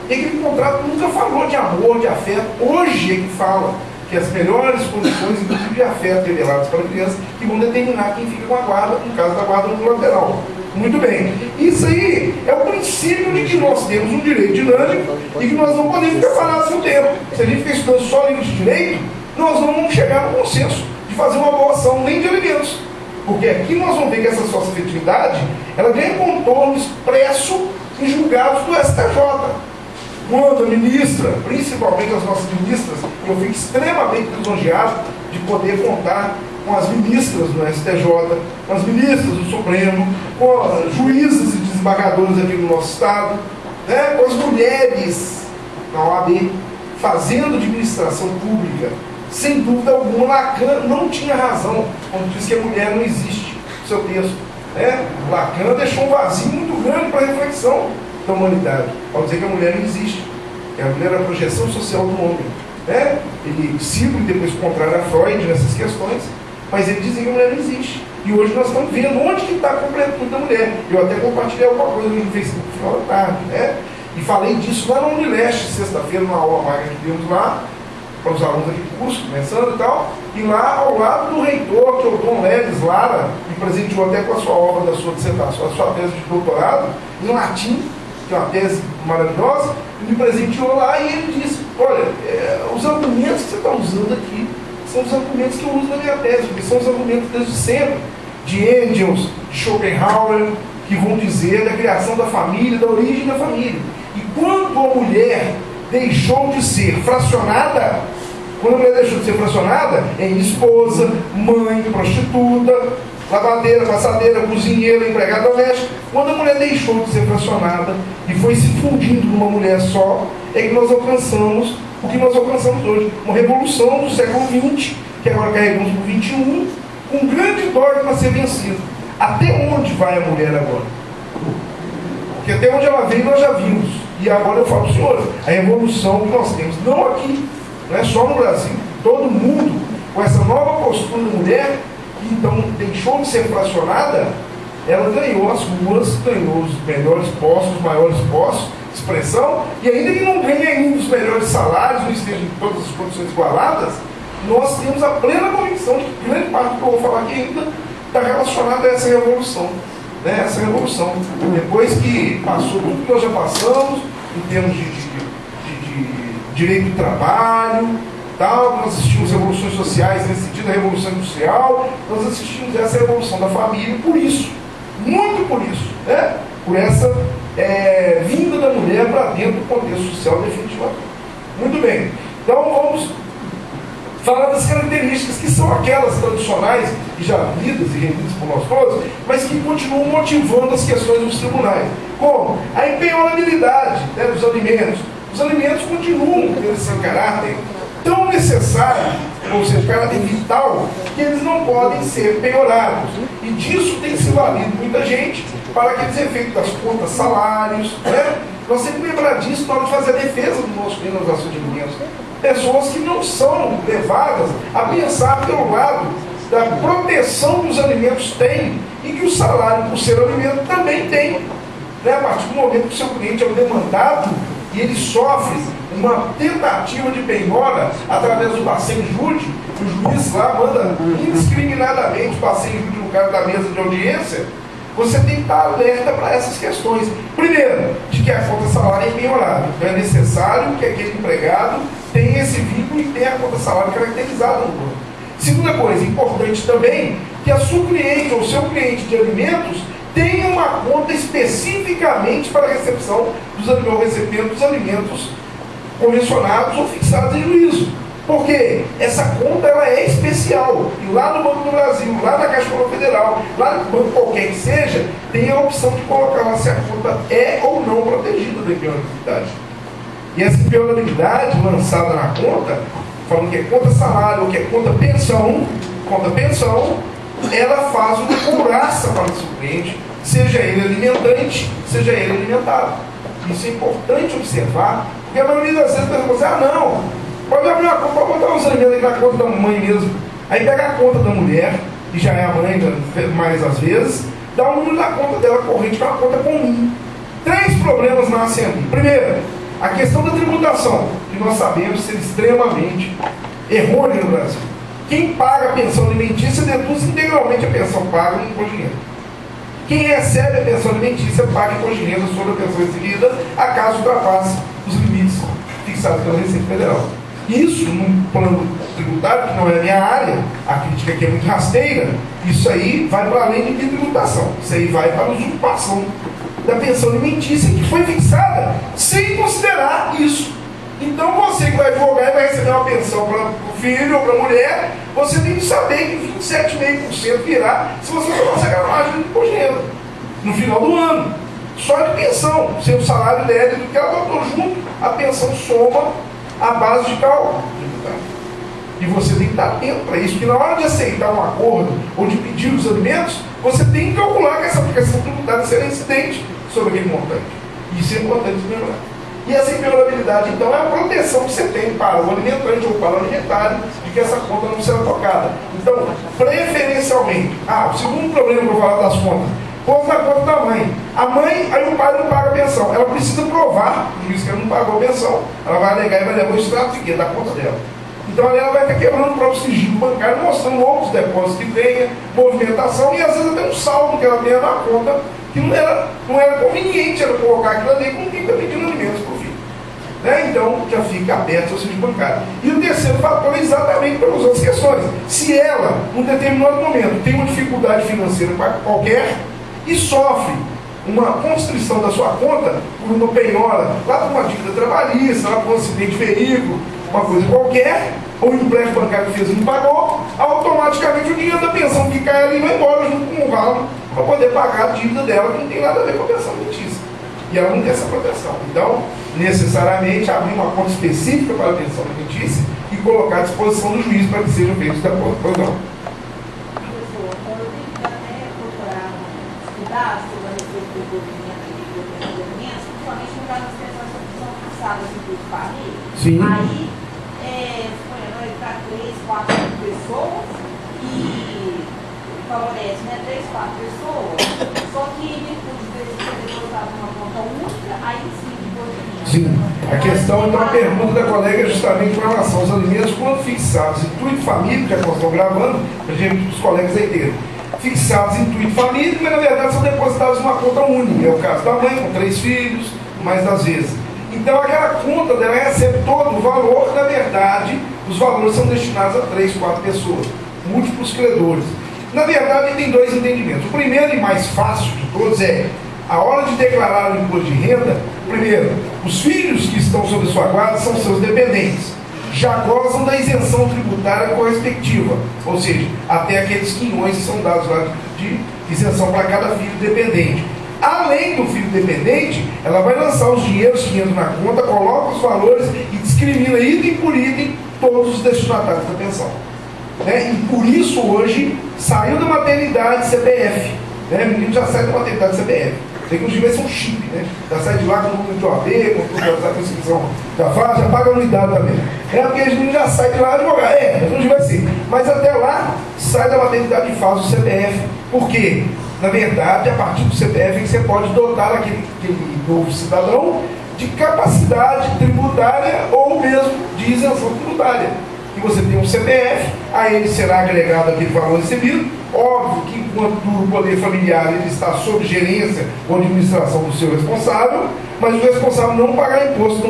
E aquele contrato nunca falou de amor, de afeto. Hoje é que fala que as melhores condições, inclusive de afeto reveladas para a criança, que vão determinar quem fica com a guarda, no caso da guarda unilateral. Muito bem. Isso aí é o princípio de que nós temos um direito dinâmico e que nós não podemos ficar parados no tempo. Se a gente ficar estudando só livro de direito, nós não vamos chegar no consenso de fazer uma boa ação nem de alimentos. Porque aqui nós vamos ver que essa sócio-afetividade, ela ganha contorno expresso em julgados do STJ. Quando a ministra, principalmente as nossas ministras, eu fico extremamente lisonjeado de poder contar com as ministras do STJ, com as ministras do Supremo, com as juízes e desembargadores aqui do nosso Estado, né, com as mulheres na OAB, fazendo administração pública. Sem dúvida alguma, Lacan não tinha razão quando disse que a mulher não existe no seu texto. Né? Lacan deixou um vazio muito grande para a reflexão da humanidade, ao dizer que a mulher não existe, que a mulher é a projeção social do homem. Né? Ele cita e depois contrário a Freud nessas questões, mas ele dizia que a mulher não existe. E hoje nós estamos vendo onde que está a completude da mulher. Eu até compartilhei alguma coisa no Facebook no final da tarde, né? E falei disso lá no Unileste, sexta-feira, numa aula magna que demos lá, para os alunos aqui do curso, começando e tal, e lá ao lado do reitor, que é o Dom Leves Lara, me presenteou até com a sua obra da sua dissertação, a sua tese de doutorado, em latim, que é uma tese maravilhosa, me presenteou lá e ele disse, olha, os argumentos que você está usando aqui são os argumentos que eu uso na minha tese, porque são os argumentos desde sempre, de Engels, de Schopenhauer, que vão dizer da criação da família, da origem da família. E quando a mulher deixou de ser fracionada, quando a mulher deixou de ser fracionada, é esposa, mãe, prostituta, lavadeira, passadeira, cozinheira, empregada doméstica. Quando a mulher deixou de ser fracionada e foi se fundindo numa mulher só, é que nós alcançamos o que nós alcançamos hoje. Uma revolução do século XX, que agora carregamos para o XXI, um grande dogma para ser vencido. Até onde vai a mulher agora? Porque até onde ela veio nós já vimos. E agora eu falo para os senhores, a evolução que nós temos, não aqui, não é só no Brasil, todo mundo, com essa nova postura da mulher, que então deixou de ser fracionada, ela ganhou as ruas, ganhou os melhores postos, os maiores postos, expressão, e ainda que não ganhe ainda os melhores salários, não esteja em todas as condições igualadas, nós temos a plena convicção de que grande parte do que eu vou falar aqui ainda está relacionada a essa revolução. Né? Essa revolução. Depois que passou tudo que nós já passamos, em termos de direito do trabalho, tal, nós assistimos revoluções sociais nesse sentido, a revolução industrial, nós assistimos essa revolução da família, por isso, muito por isso, né? Por essa vinda da mulher para dentro do contexto social definitivamente. Muito bem, então vamos falar das características que são aquelas tradicionais, e já lidas e rendidas por nós todos, mas que continuam motivando as questões dos tribunais. Como? A impenhorabilidade, né, dos alimentos. Os alimentos continuam tendo esse caráter tão necessário, ou seja, caráter vital, que eles não podem ser penhorados. E disso tem se valido muita gente para aqueles efeitos das contas, salários, né? Nós temos que lembrar disso na hora de fazer a defesa do nosso bem nas ações de alimentos. Pessoas que não são levadas a pensar pelo lado da proteção que os alimentos têm e que o salário por ser alimento também tem. Né? A partir do momento que o seu cliente é um demandado e ele sofre uma tentativa de penhora através do passeio júri, o juiz lá manda indiscriminadamente o passeio júri no cara da mesa de audiência, você tem que estar alerta para essas questões. Primeiro, de que a conta salário é penhorada. Então é necessário que aquele empregado tenha esse vínculo e tenha a conta salário caracterizada no banco. Segunda coisa, importante também, que a sua cliente ou seu cliente de alimentos tenha uma conta especificamente para a recepção ou recebimento dos alimentos convencionados ou fixados em juízo. Porque essa conta ela é especial. E lá no Banco do Brasil, lá na Caixa Econômica Federal, lá no banco qualquer que seja, tem a opção de colocar lá se a conta é ou não protegida da impenhorabilidade. E essa impenhorabilidade lançada na conta, falando que é conta salário ou que é conta pensão, ela faz uma couraça para o seu cliente, seja ele alimentante, seja ele alimentado. Isso é importante observar, porque a maioria das vezes pensa assim, não, pode abrir uma conta, pode botar os alimentos aí na conta da mãe mesmo. Aí pega a conta da mulher, que já é a mãe mais às vezes, dá o número da conta dela corrente, que é uma conta comum. 3 problemas nascem ali. Primeiro, a questão da tributação, que nós sabemos ser extremamente errônea no Brasil. Quem paga a pensão alimentícia deduz integralmente a pensão paga no imposto de renda. Quem recebe a pensão alimentícia paga imposto de renda sobre a pensão recebida, acaso ultrapasse os limites fixados pela Receita Federal. Isso, num plano tributário, que não é a minha área, a crítica aqui é muito rasteira, isso aí vai para além de tributação. Isso aí vai para a usurpação da pensão alimentícia que foi fixada sem considerar isso. Então você que vai advogar e vai receber uma pensão para o filho ou para a mulher, você tem que saber que 27,5% virá se você não consegue a margem do imposto de renda no final do ano. Só de pensão, sem o salário dela do que ela botou junto, a pensão soma a base de cálculo. E você tem que estar atento para isso, porque na hora de aceitar um acordo ou de pedir os alimentos, você tem que calcular que essa aplicação tributária será incidente sobre aquele montante. Isso é importante lembrar. E essa impenhorabilidade, então, é a proteção que você tem para o alimentante ou para o alimentário de que essa conta não será tocada. Então, preferencialmente, o segundo problema que eu vou falar das contas, pôs na conta da mãe. A mãe, aí o pai não paga a pensão. Ela precisa provar, o juiz que ela não pagou a pensão. Ela vai alegar e vai levar o extrato de quê? Da conta dela. Então ela vai estar quebrando o próprio sigilo bancário, mostrando outros depósitos que tenha, movimentação e às vezes até um saldo que ela tenha na conta, que não era conveniente ela colocar aquilo ali com quem está pedindo alimentos para o filho. Né? Então já fica aberto o sigilo bancário. E o terceiro fator é exatamente pelas outras questões. Se ela, num determinado momento, tem uma dificuldade financeira qualquer e sofre uma constrição da sua conta por uma penhora, lá por uma dívida trabalhista, lá por um acidente de veículo, uma coisa qualquer, ou um empréstimo bancário que fez e não pagou, automaticamente o dinheiro da pensão que cai ali vai embora junto com o valo para poder pagar a dívida dela, que não tem nada a ver com a pensão alimentícia. E ela não tem essa proteção. Então, necessariamente, abrir uma conta específica para a pensão alimentícia e colocar à disposição do juiz para que sejam feitos de acordo com o programa. Sobre a respeito do movimento e do alimentos, principalmente no caso das pessoas que são fixadas em grupo de família. Sim. Aí, foi para 3, 4 pessoas e favorece, né? 3, 4 pessoas, só que em virtude de ser depositado numa conta única, aí sim, Sim. A questão, então, a pergunta da colega é justamente com relação aos alimentos quando fixados em intuito família, que nós estamos gravando, para os colegas aí terem. Fixados em intuito família, mas na verdade são depositados numa conta única. É o caso da mãe, com 3 filhos, mais das vezes. Então aquela conta dela recebe todo o valor, na verdade, os valores são destinados a 3, 4 pessoas, múltiplos credores. Na verdade, tem 2 entendimentos. O primeiro e mais fácil de todos é a hora de declarar o imposto de renda. Primeiro, os filhos que estão sob sua guarda são seus dependentes. Já gozam da isenção tributária correspectiva, ou seja, até aqueles quinhões que são dados lá de isenção para cada filho dependente. Além do filho dependente, ela vai lançar os dinheiros que entram na conta, coloca os valores e discrimina item por item todos os destinatários da pensão. E por isso hoje saiu da maternidade CPF. O menino já sai da maternidade CPF. Tem que os dias são chip, já sai de lá com o número de OAB, com toda a inscrição da faixa, já paga a unidade também. Porque os meninos já saem de lá advogar. Hoje vai ser. Mas até lá, sai da maternidade e faz o CPF. Por quê? Na verdade, a partir do CPF é que você pode dotar aquele novo cidadão de capacidade tributária ou mesmo de isenção tributária. Que você tem um CPF, a ele será agregado aquele valor recebido. Óbvio que enquanto o poder familiar ele está sob gerência ou administração do seu responsável, mas o responsável não pagará imposto,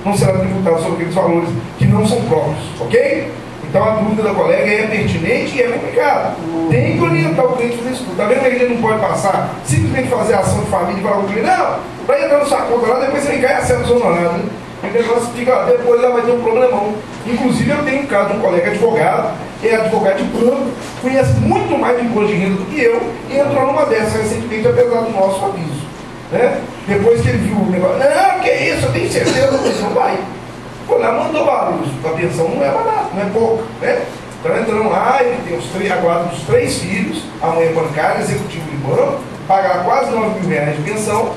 não será tributado sobre aqueles valores que não são próprios, ok? Então a dúvida da colega é pertinente e é complicada. Tem que orientar o cliente a fazer isso tudo. Está vendo que ele não pode passar, simplesmente fazer a ação de família e falar com o cliente, não, vai entrar na sua conta lá, depois você vem cá e acerta os honorários. O negócio fica, depois ela vai ter um problemão. Inclusive eu tenho um caso de um colega advogado, que é advogado de plano, conhece muito mais de imposto de renda do que eu, e entrou numa dessas recentemente, apesar do nosso aviso. Depois que ele viu o negócio, não, que é isso, eu tenho certeza, não vai. Foi lá, mandou barulho, a pensão não é barato, não é pouco. Então entrando lá, ele tem aguarda os 3 filhos, a mãe é bancária, executivo de banco, pagar quase 9 mil reais de pensão,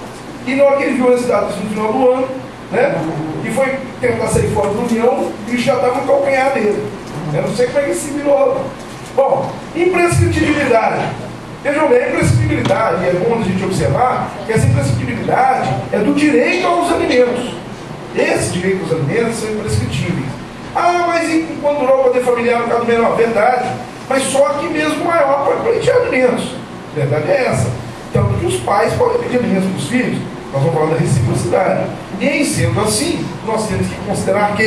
e na hora que ele viu esse dado no final do ano, e foi tentar sair fora do União, o bicho já estava no calcanhar dele. Eu não sei como é que se virou. Bom, imprescritibilidade. Vejam bem, a imprescritibilidade, é bom a gente observar que essa imprescritibilidade é do direito aos alimentos. Esse direito aos alimentos são imprescritíveis. Mas e quando durou o poder familiar no caso menor? Verdade. Mas só aqui mesmo maior pode pedir alimentos. A verdade é essa. Tanto que os pais podem pedir alimentos para os filhos. Nós vamos falar da reciprocidade. E em sendo assim, nós temos que considerar que,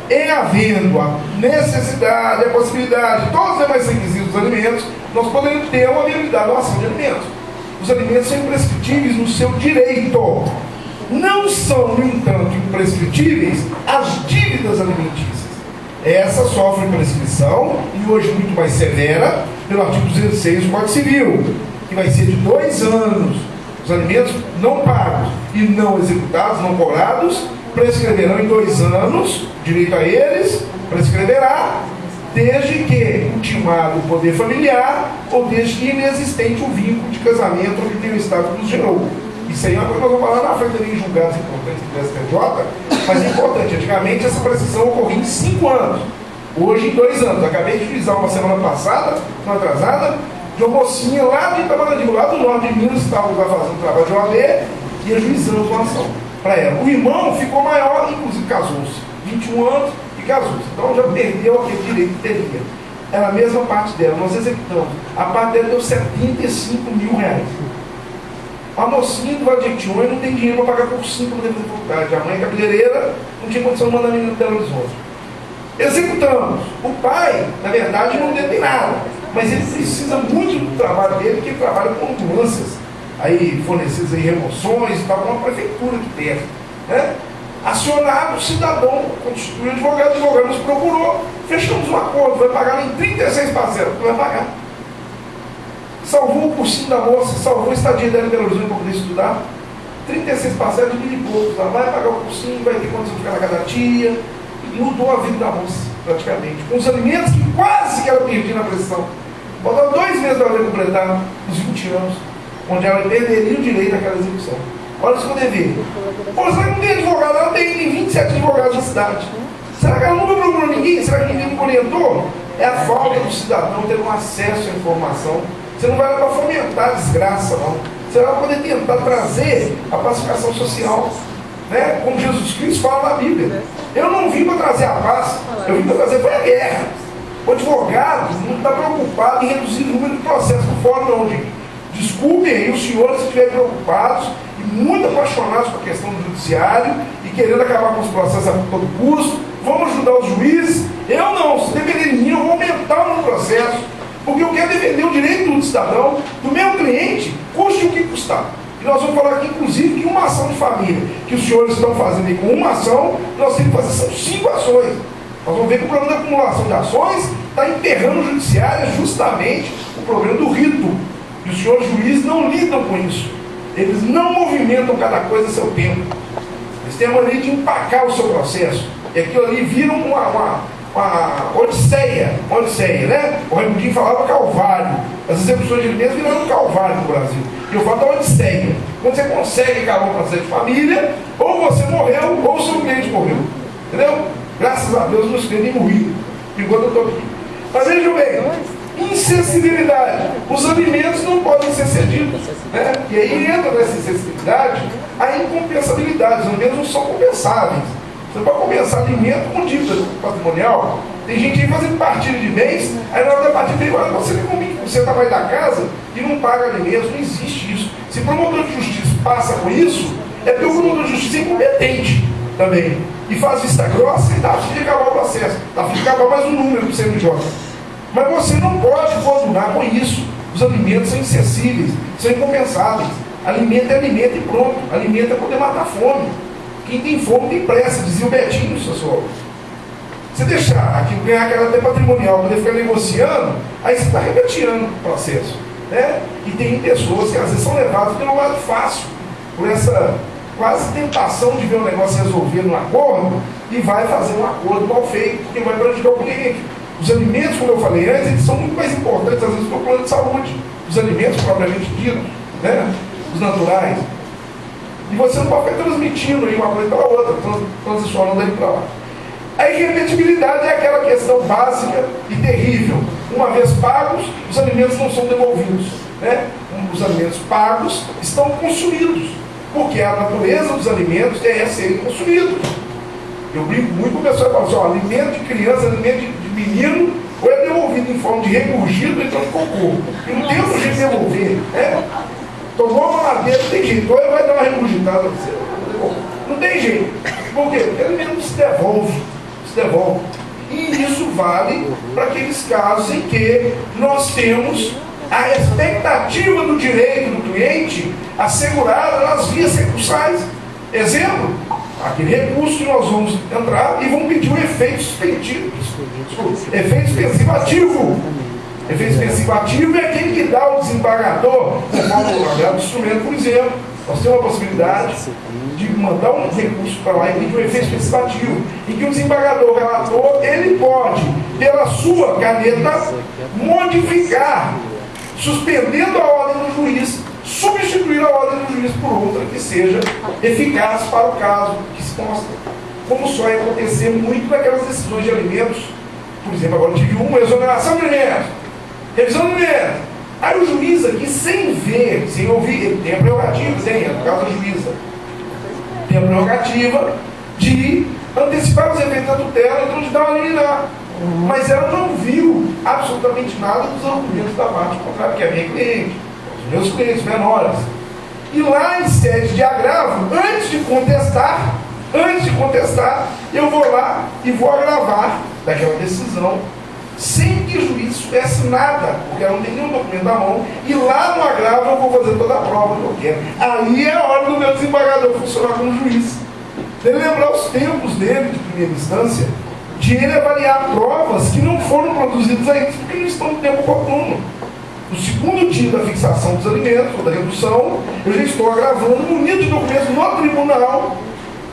em havendo a necessidade, a possibilidade, todos os demais requisitos dos alimentos, nós podemos ter uma viabilidade da ação de alimentos. Os alimentos são imprescritíveis no seu direito. Não são, no entanto, imprescritíveis as dívidas alimentícias. Essa sofre prescrição, e hoje muito mais severa, pelo artigo 206 do Código Civil, que vai ser de 2 anos. Os alimentos não pagos e não executados, não cobrados, prescreverão em 2 anos, direito a eles, prescreverá, desde que ultimado o poder familiar ou desde que inexistente o vínculo de casamento que tem o Estado que nos gerou. Isso aí é uma coisa que nós vamos falar na frente ali em julgados importantes do STJ, mas é importante. Antigamente essa prescrição ocorria em 5 anos, hoje em 2 anos. Acabei de utilizar uma semana passada, não atrasada, de uma mocinha lá de Itamaradigo, lá do norte de Minas, estava lá fazendo trabalho de OAB, e ajuizamos uma ação para ela. O irmão ficou maior, inclusive casou-se, 21 anos e casou-se. Então já perdeu aquele direito que teria. Era a mesma parte dela, nós executamos. A parte dela deu 75 mil reais. A mocinha do Vale de Jequitinhonha não tem dinheiro para pagar cursinho para poder fazer faculdade. A mãe cabeleireira não tinha condição de mandar a menina para Belo Horizonte. Executamos. O pai, na verdade, não detém nada, mas ele precisa muito do trabalho dele, porque ele trabalha com ambulâncias, aí fornecidas aí remoções e tal, com a prefeitura que tem. Acionado o cidadão, constituiu o advogado nos procurou, fechamos um acordo, vai pagar em 36 parcelas, vai pagar. Salvou o cursinho da moça, salvou a estadia dela em Belo Horizonte para poder estudar. 36 parcelas de 1.000 e poucos, ela vai pagar o cursinho, vai ter condição de ficar na casa da tia. Mudou a vida da moça, praticamente. Com os alimentos que quase que ela perdia na pressão. Faltavam 2 meses para ela completar os 20 anos, onde ela perderia o direito àquela execução. Olha isso que eu dever. Pô, será que não tem advogado? Ela tem 27 advogados na cidade. Será que ela nunca procurou ninguém? Será que ninguém orientou? É a falta do cidadão ter um acesso à informação. Você não vai lá para fomentar a desgraça, não. Você vai poder tentar trazer a pacificação social. né? Como Jesus Cristo fala na Bíblia. Eu não vim para trazer a paz, eu vim para trazer a guerra. O advogado não está preocupado em reduzir o número de processos por fora, não, gente. Desculpem aí os senhores que estiverem preocupados e muito apaixonados com a questão do judiciário e querendo acabar com os processos a todo custo. Vamos ajudar os juízes. Eu não, se depender de mim, eu vou aumentar o meu processo, porque eu quero defender o direito do cidadão, do meu cliente, custe o que custar. E nós vamos falar aqui, inclusive, que uma ação de família que os senhores estão fazendo aí com uma ação, nós temos que fazer são 5 ações. Nós vamos ver que o problema da acumulação de ações está enterrando o judiciário justamente o problema do rito. E os senhores juízes não lidam com isso. Eles não movimentam cada coisa a seu tempo. Eles têm a maneira de empacar o seu processo. E aquilo ali vira uma odisseia, né? O Raimundinho falava calvário. As execuções de alimentos viraram um calvário no Brasil. E eu falo da odisseia. Quando você consegue acabar um processo de família, ou você morreu, ou o seu cliente morreu. Entendeu? Graças a Deus, meus clientes morreram, enquanto eu estou aqui. Mas vejam bem, insensibilidade. Os alimentos não podem ser cedidos, né? E aí entra nessa insensibilidade a incompensabilidade. Os alimentos não são compensáveis. Você não pode compensar alimento com dívida patrimonial. Tem gente aí fazendo partilha de mês, aí na hora da partilha de mês, você vem comigo, você está mais da casa e não paga alimentos. Não existe isso. Se o promotor de justiça passa com isso, é porque o promotor de justiça é incompetente também. E faz vista grossa e dá a fim de acabar o processo. Dá a fim de acabar mais um número do CNJ. Mas você não pode condenar com isso. Os alimentos são inacessíveis, são incompensáveis. Alimento é alimento e pronto. Alimento é poder matar fome. Quem tem fome tem pressa, dizia o Betinho, sociólogo. Você deixar aqui ganhar aquela até patrimonial, poder ficar negociando, aí você está regateando o processo, né? E tem pessoas que às vezes são levadas pelo lado fácil, por essa quase tentação de ver o negócio resolver num acordo e vai fazer um acordo mal feito, porque vai prejudicar o cliente. Os alimentos, como eu falei antes, eles são muito mais importantes, às vezes, para o plano de saúde. Os alimentos propriamente ditos, né? Os naturais. E você não pode ficar transmitindo aí uma coisa para a outra, transicionando aí para lá. A irrepetibilidade é aquela questão básica e terrível. Uma vez pagos, os alimentos não são devolvidos, né? Os alimentos pagos estão consumidos, porque a natureza dos alimentos é serem consumidos. Eu brinco muito com o pessoal e falo assim, ó, alimento de criança, alimento de menino, ou é devolvido em forma de regurgito, ou então de cocô. E não tem outro jeito de devolver, né? Tomou uma madeira, não tem jeito, ou ele vai dar uma regurgitada, não tem jeito. Por quê? Porque o alimento se devolve. E isso vale para aqueles casos em que nós temos a expectativa do direito do cliente assegurada nas vias recursais. Exemplo, aquele recurso que nós vamos entrar e vamos pedir um efeito suspensivo. Efeito suspensivo ativo. Efeito suspensivo ativo é aquele que dá ao desembargador, o instrumento, por exemplo. Nós temos a possibilidade de mandar um recurso para lá e pedir um efeito participativo, em que o desembargador, o relator, ele pode, pela sua caneta, modificar, suspendendo a ordem do juiz, substituir a ordem do juiz por outra que seja eficaz para o caso que se consta. Como só ia acontecer muito naquelas decisões de alimentos, por exemplo, agora tive uma exoneração de alimentos, revisão de alimentos. Aí o juiz aqui, sem ver, sem ouvir, ele tem a prerrogativa, no caso da juíza, tem a prerrogativa de antecipar os efeitos da tutela, então de dar uma liminar. Mas ela não viu absolutamente nada dos argumentos da parte contrária, que é a minha cliente, os meus clientes menores. E lá em sede de agravo, antes de contestar, eu vou lá e vou agravar daquela decisão, sem que o juiz soubesse nada, porque ela não tem nenhum documento na mão, e lá no agravo eu vou fazer toda a prova que eu quero. Aí é a hora do meu desembargador funcionar como juiz. Ele lembrar os tempos dele, de primeira instância, de ele avaliar provas que não foram produzidas ainda, porque não estão no tempo oportuno. No segundo dia da fixação dos alimentos, ou da redução, eu já estou agravando munido de documentos no tribunal,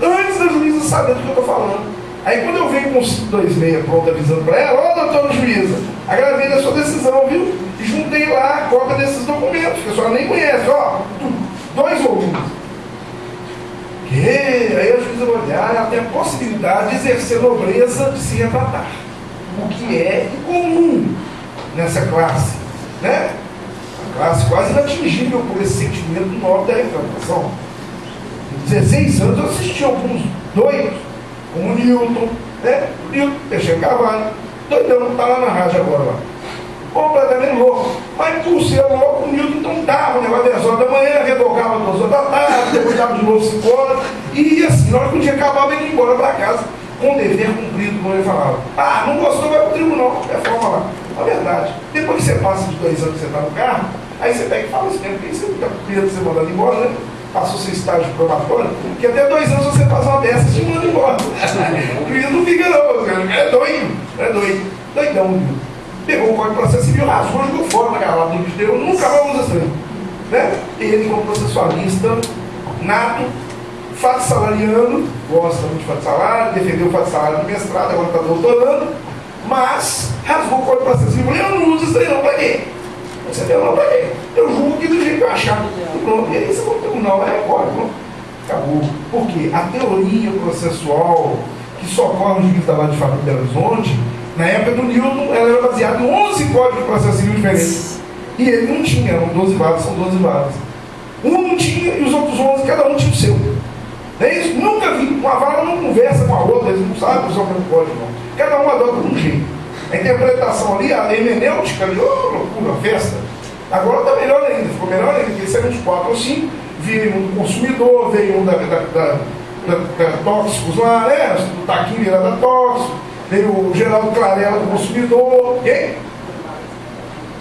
antes da juíza saber do que eu estou falando. Aí quando eu venho com o 526 pronto avisando para ela, ó, doutora juíza, agravei da sua decisão, viu? E juntei lá a cópia desses documentos, que a senhora nem conhece, ó, 2 volumes. Aí a juíza vai olhar, ela tem a possibilidade de exercer nobreza de se retratar. O que é incomum nessa classe, né? A classe quase inatingível por esse sentimento nobre da retratação. 16 anos eu assisti alguns doidos, como o Newton, né? O Newton, Teixeira Carvalho, doidão, tá lá na rádio agora lá. Completamente louco. Mas por ser louco, o Newton não dava o negócio 10 horas da manhã, revogava 2 horas da tarde, depois dava de novo 5 horas, e assim, na hora que o dia acabava, ele ia embora para casa com o dever cumprido, como ele falava. Ah, não gostou, vai pro tribunal, reforma lá. Na verdade, depois que você passa de 2 anos que você está no carro, aí você pega e fala assim, porque você fica com medo de ser mandado embora, né? Passou seu estágio probatório, que até 2 anos você passa uma dessas e te manda embora. O juiz não fica não, é doido, doidão, viu? Pegou o Código de Processo Civil, rasgou, jogou fora na garrafa do ministério, nunca mais usa estranho. Né? Ele, como processualista, nato, fato salariano, gosta muito de fato salário, defendeu o fato salário no mestrado, agora está doutorando, mas rasgou o Código de Processo Civil. Eu não uso estranho, não, para quê? Você tem não, para quê? Eu julgo que do jeito que eu achar. Pronto, e aí você vai tribunal, código, acabou. Por quê? A teoria processual que socorre o juiz da Vara de Família de Belo Horizonte, na época do Newton, ela era baseada em 11 códigos de processo civil diferentes. E ele não tinha, eram 12 varas, são 12 varas. Um não tinha e os outros 11, cada um tinha o seu. Não é isso? Nunca vi. Uma vara não conversa com a outra, eles não sabem usar o mesmo código, não. Cada um adota de um jeito. A interpretação ali, a hermenêutica ali, loucura, festa. Agora está melhor ainda, ficou melhor ainda, porque saíram uns 4 ou 5, veio um do consumidor, veio um da tóxicos lá, né? Do taquinho virado a tóxico. Veio o Geraldo Clarella do consumidor, quem?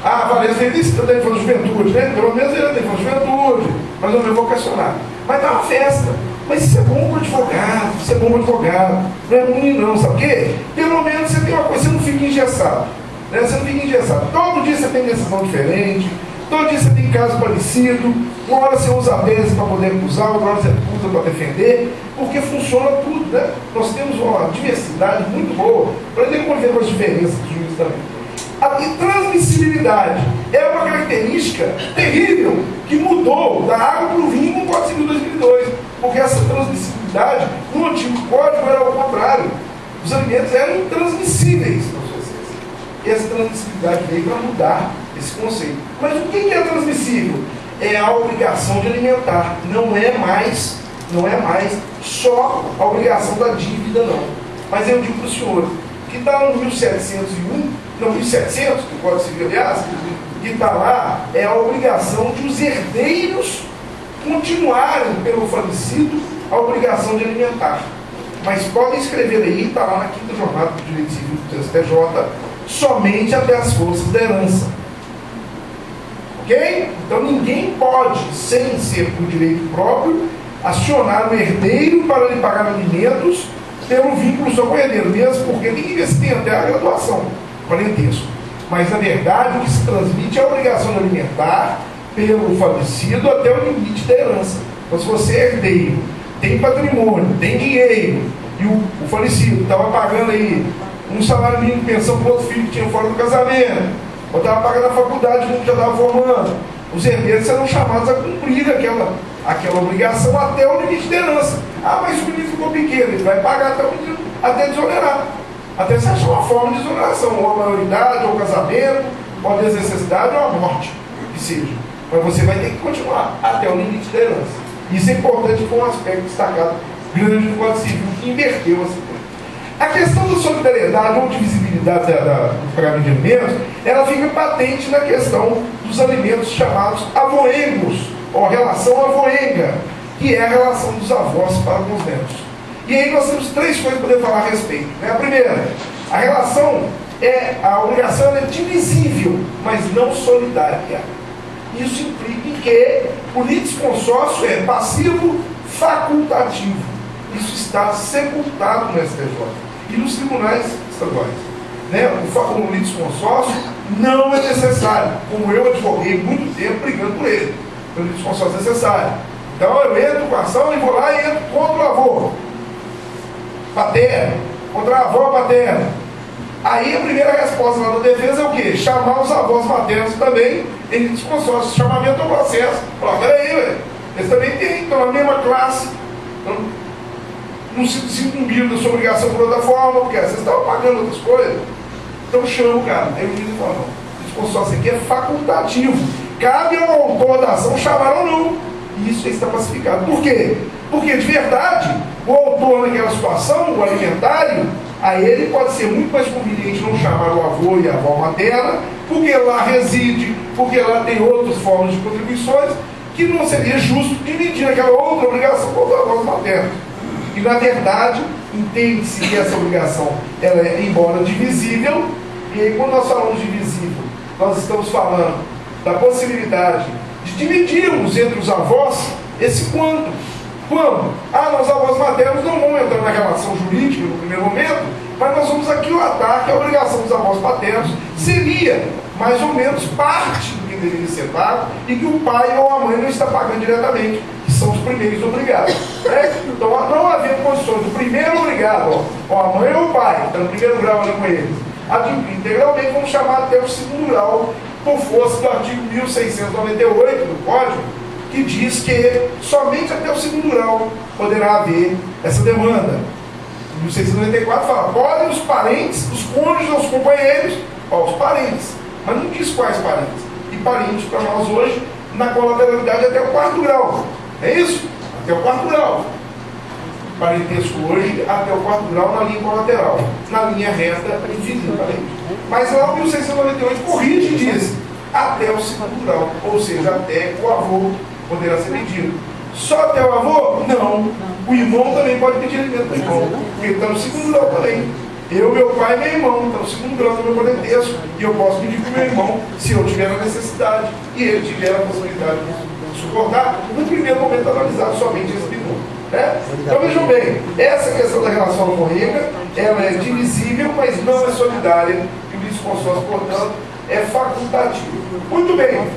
Ah, Valência veio disso, também foi juventude, né? Pelo menos ele tem juventude, mas eu não vou questionar. Mas tá uma festa. Mas isso é bom para advogado, isso é bom para advogado. Não é ruim não, sabe por quê? Pelo menos você tem uma coisa, você não fica engessado. Né? Você não fica engessado. Todo dia você tem decisão diferente, todo dia você tem caso parecido, uma hora você usa a tese para poder acusar, outra hora você usa para defender, porque funciona tudo, né? Nós temos uma diversidade muito boa, para poder conviver com as diferenças dos juízes também. A transmissibilidade é uma característica terrível que mudou da água para o vinho com o Código Civil de 2002, porque essa transmissibilidade no antigo código era ao contrário. Os alimentos eram intransmissíveis na sua essência. E essa transmissibilidade veio para mudar esse conceito. Mas o que é transmissível? É a obrigação de alimentar. Não é mais só a obrigação da dívida, não. Mas eu digo para o senhor que está no 1701, não 1700, que o Código Civil, aliás, que está lá, é a obrigação de os herdeiros continuarem pelo falecido a obrigação de alimentar. Mas podem escrever aí, está lá na 5ª jornada do Direito Civil do STJ, somente até as forças da herança. Ok? Então ninguém pode, sem ser por direito próprio, acionar o herdeiro para lhe pagar alimentos pelo vínculo só com o herdeiro, mesmo porque tem que ver se tem até a graduação, parentesco. Mas na verdade o que se transmite é a obrigação de alimentar pelo falecido até o limite da herança. Então se você é herdeiro, tem patrimônio, tem dinheiro, e o falecido estava pagando aí um salário mínimo de pensão para outro filho que tinha fora do casamento, ou estava pagando a faculdade que já estava formando, os herdeiros serão chamados a cumprir aquela obrigação até o limite da herança. Ah, mas o menino ficou pequeno, ele vai pagar até o menino, até desonerar. Até você achar uma forma de exoneração, ou a maioridade, ou o casamento, ou a desnecessidade, ou a morte, que seja. Mas você vai ter que continuar até o limite da herança. Isso é importante, foi um aspecto destacado grande do Código Civil, que inverteu essa coisa. A questão da solidariedade ou divisibilidade do pagamento de alimentos, ela fica patente na questão dos alimentos chamados avoengos, ou a relação avoenga, que é a relação dos avós para com os netos. E aí nós temos 3 coisas para poder falar a respeito. Né? A primeira, a relação a obrigação é divisível, mas não solidária. Isso implica que o litisconsórcio é passivo facultativo. Isso está sepultado no STJ e nos tribunais estaduais. Né? O litisconsórcio não é necessário, como eu advoguei muito tempo brigando por ele. O litisconsórcio é necessário. Então eu entro com a ação e vou lá e entro contra o avô paterno, contra a avó paterna. Aí a primeira resposta lá da defesa é o quê? Chamar os avós maternos também em litisconsórcio, chamamento ao processo. Fala, peraí, velho, eles também têm, estão na mesma classe, não se incumbiram da sua obrigação por outra forma, porque vocês estavam pagando outras coisas. Então chama o cara. Aí o juiz fala, não, litisconsórcio aqui é facultativo. Cabe ao autor da ação chamar ou não. E isso está pacificado. Por quê? Porque, de verdade, o autor naquela situação, o alimentário, a ele pode ser muito mais conveniente não chamar o avô e a avó materna, porque lá reside, porque lá tem outras formas de contribuições, que não seria justo dividir aquela outra obrigação com os avós maternos. E, na verdade, entende-se que essa obrigação, ela é, embora divisível, e aí quando nós falamos divisível, nós estamos falando da possibilidade de dividirmos entre os avós esse quanto. Quando? Os avós maternos não vão entrar na relação jurídica no primeiro momento, mas nós vamos aquilatar que a obrigação dos avós paternos seria mais ou menos parte do que deveria ser pago e que o pai ou a mãe não está pagando diretamente, que são os primeiros obrigados. Né? Então, não havendo condições do primeiro obrigado, ou a mãe ou o pai, está no primeiro grau ali com eles, adquirir integralmente, vamos chamar até o segundo grau, por força do artigo 1698 do Código, que diz que somente até o segundo grau poderá haver essa demanda. 1694 fala, podem os parentes, os cônjuges, os companheiros, os parentes, mas não diz quais parentes. E parentes para nós hoje, na colateralidade até o quarto grau. É isso? Até o quarto grau. Parentesco hoje até o quarto grau na linha colateral. Na linha reta, infinitamente. Mas lá o 1698 corrige e diz até o segundo grau, ou seja, até o avô poderá ser pedido. Só até o avô? Não. O irmão também pode pedir alimento do irmão, porque está no segundo grau também. Eu, meu pai e meu irmão, está no segundo grau do meu parentesco, e eu posso pedir para o meu irmão se eu tiver a necessidade e ele tiver a possibilidade de suportar, no primeiro momento analisar somente esse binomio. Né? Então vejam bem, essa questão da relação alforrica, ela é divisível, mas não é solidária, e o litisconsórcio, portanto, é facultativo. Muito bem,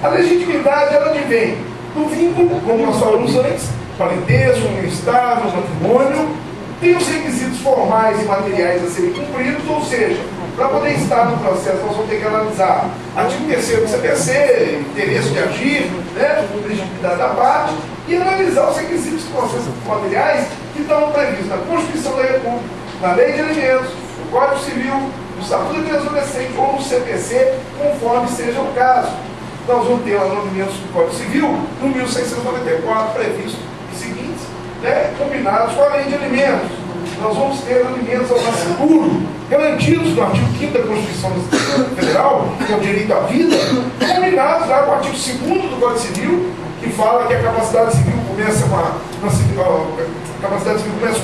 a legitimidade ela advém do vínculo, como nós falamos antes, parentesco, união estável, matrimônio, tem os requisitos formais e materiais a serem cumpridos, ou seja, para poder estar no processo, nós vamos ter que analisar artigo 3º do CPC, interesse de agir, né, legitimidade da parte, e analisar os requisitos processos materiais que estão previstos na Constituição da República, na Lei de Alimentos, no Código Civil, no Estatuto da Criança e Adolescente ou no CPC, conforme seja o caso. Nós vamos ter lá no elementos do Código Civil, no 1694, previsto os seguintes, né, combinados com a Lei de Alimentos. Nós vamos ter alimentos ao nascituro, garantidos no artigo 5º da Constituição Federal, que é o direito à vida, combinados lá com o artigo 2º do Código Civil, que fala que a capacidade civil começa com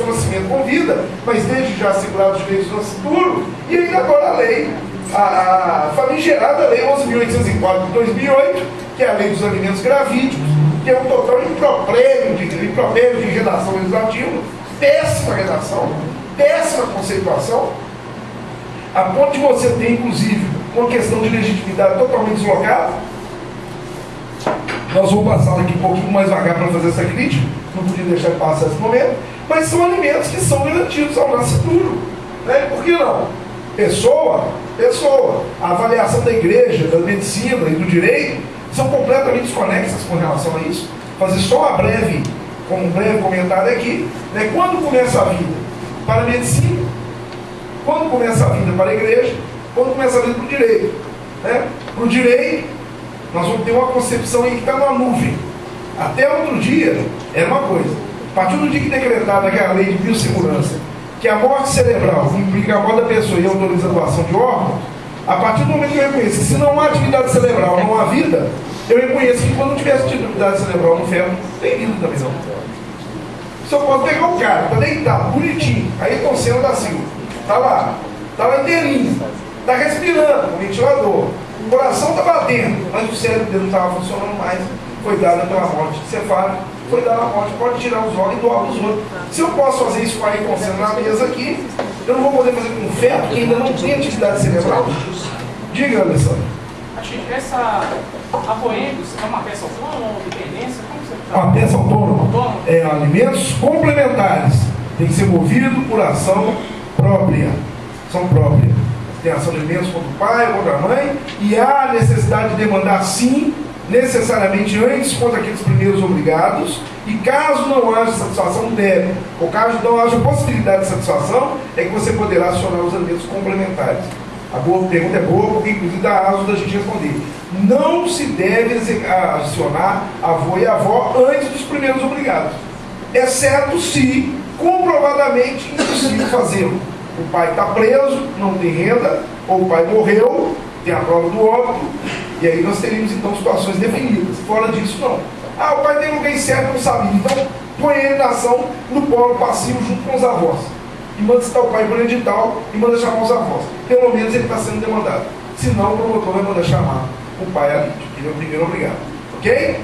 o nascimento com vida, mas desde já assegurados os direitos do nascituro, e ainda agora a lei, a famigerada Lei 11.804 de 2008, que é a Lei dos Alimentos Gravídicos, que é um total impropério de redação legislativa, péssima redação, péssima conceituação, a ponto de você ter, inclusive, uma questão de legitimidade totalmente deslocada. Nós vamos passar daqui um pouquinho mais vagar para fazer essa crítica, não podia deixar de passar esse momento, mas são alimentos que são garantidos ao nascituro. Né? Por que não? Pessoa, a avaliação da igreja, da medicina e do direito são completamente desconexas com relação a isso. Fazer só um breve comentário aqui, né? Quando começa a vida para a medicina, quando começa a vida para a igreja, quando começa a vida para o direito. Né? Para o direito, nós vamos ter uma concepção aí que está na nuvem. Até outro dia, era uma coisa. A partir do dia que decretada aquela lei de biossegurança, que a morte cerebral implica a morte da pessoa e autoriza a doação de órgãos, a partir do momento que eu reconheço que se não há atividade cerebral, não há vida, eu reconheço que quando não tivesse atividade cerebral no ferro, não tem vida também não. Se eu posso pegar o cara, tá deitado, bonitinho, Ayrton Senna da Silva, tá lá inteirinho, tá respirando, o ventilador, o coração tá batendo, mas o cérebro dele não estava funcionando mais, foi dado pela morte cefálica, foi dada a morte, pode tirar os órgãos e doar os outros. Se eu posso fazer isso com a Ayrton Senna na mesa aqui, eu não vou poder fazer com o feto que ainda não tem atividade cerebral? Diga, Alessandro. Acho que essa apoiendos é uma peça autônoma ou dependência? Como você está? Uma peça autônoma. É alimentos complementares. Tem que ser movido por ação própria. Ação própria. Tem ação de alimentos contra o pai, contra a mãe, e há necessidade de demandar sim, necessariamente antes contra aqueles primeiros obrigados, e caso não haja satisfação, deve, ou caso não haja possibilidade de satisfação, é que você poderá acionar os alimentos complementares. A pergunta é boa, porque inclusive dá aso da gente responder. Não se deve acionar avô e avó antes dos primeiros obrigados. exceto se comprovadamente impossível fazê-lo. O pai está preso, não tem renda, ou o pai morreu, tem a prova do óbito, e aí nós teríamos então situações definidas. Fora disso, não. Ah, o pai tem lugar incerto, não sabia. Então, põe ele na ação no polo passivo junto com os avós. E manda citar o pai por edital e manda chamar os avós. Pelo menos ele está sendo demandado. Senão, o promotor vai mandar chamar o pai ali, que ele é o primeiro obrigado. Ok?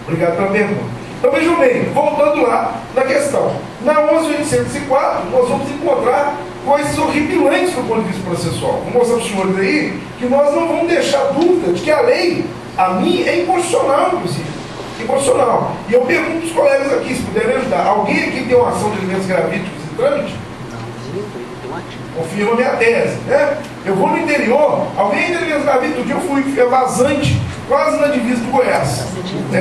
Obrigado pela pergunta. Então vejam bem, voltando lá na questão. Na 11.804, nós vamos encontrar coisas horripilantes do ponto de vista processual. Vou mostrar para os senhores aí que nós não vamos deixar dúvida de que a lei, a minha, é inconstitucional, inclusive. Inconstitucional. E eu pergunto para os colegas aqui, se puderem ajudar. Alguém aqui tem uma ação de alimentos gravídicos em trâmite? Confirma a minha tese, né? Eu vou no interior, alguém tem alimentos gravídicos? Um dia eu fui vazante, quase na divisa do Goiás.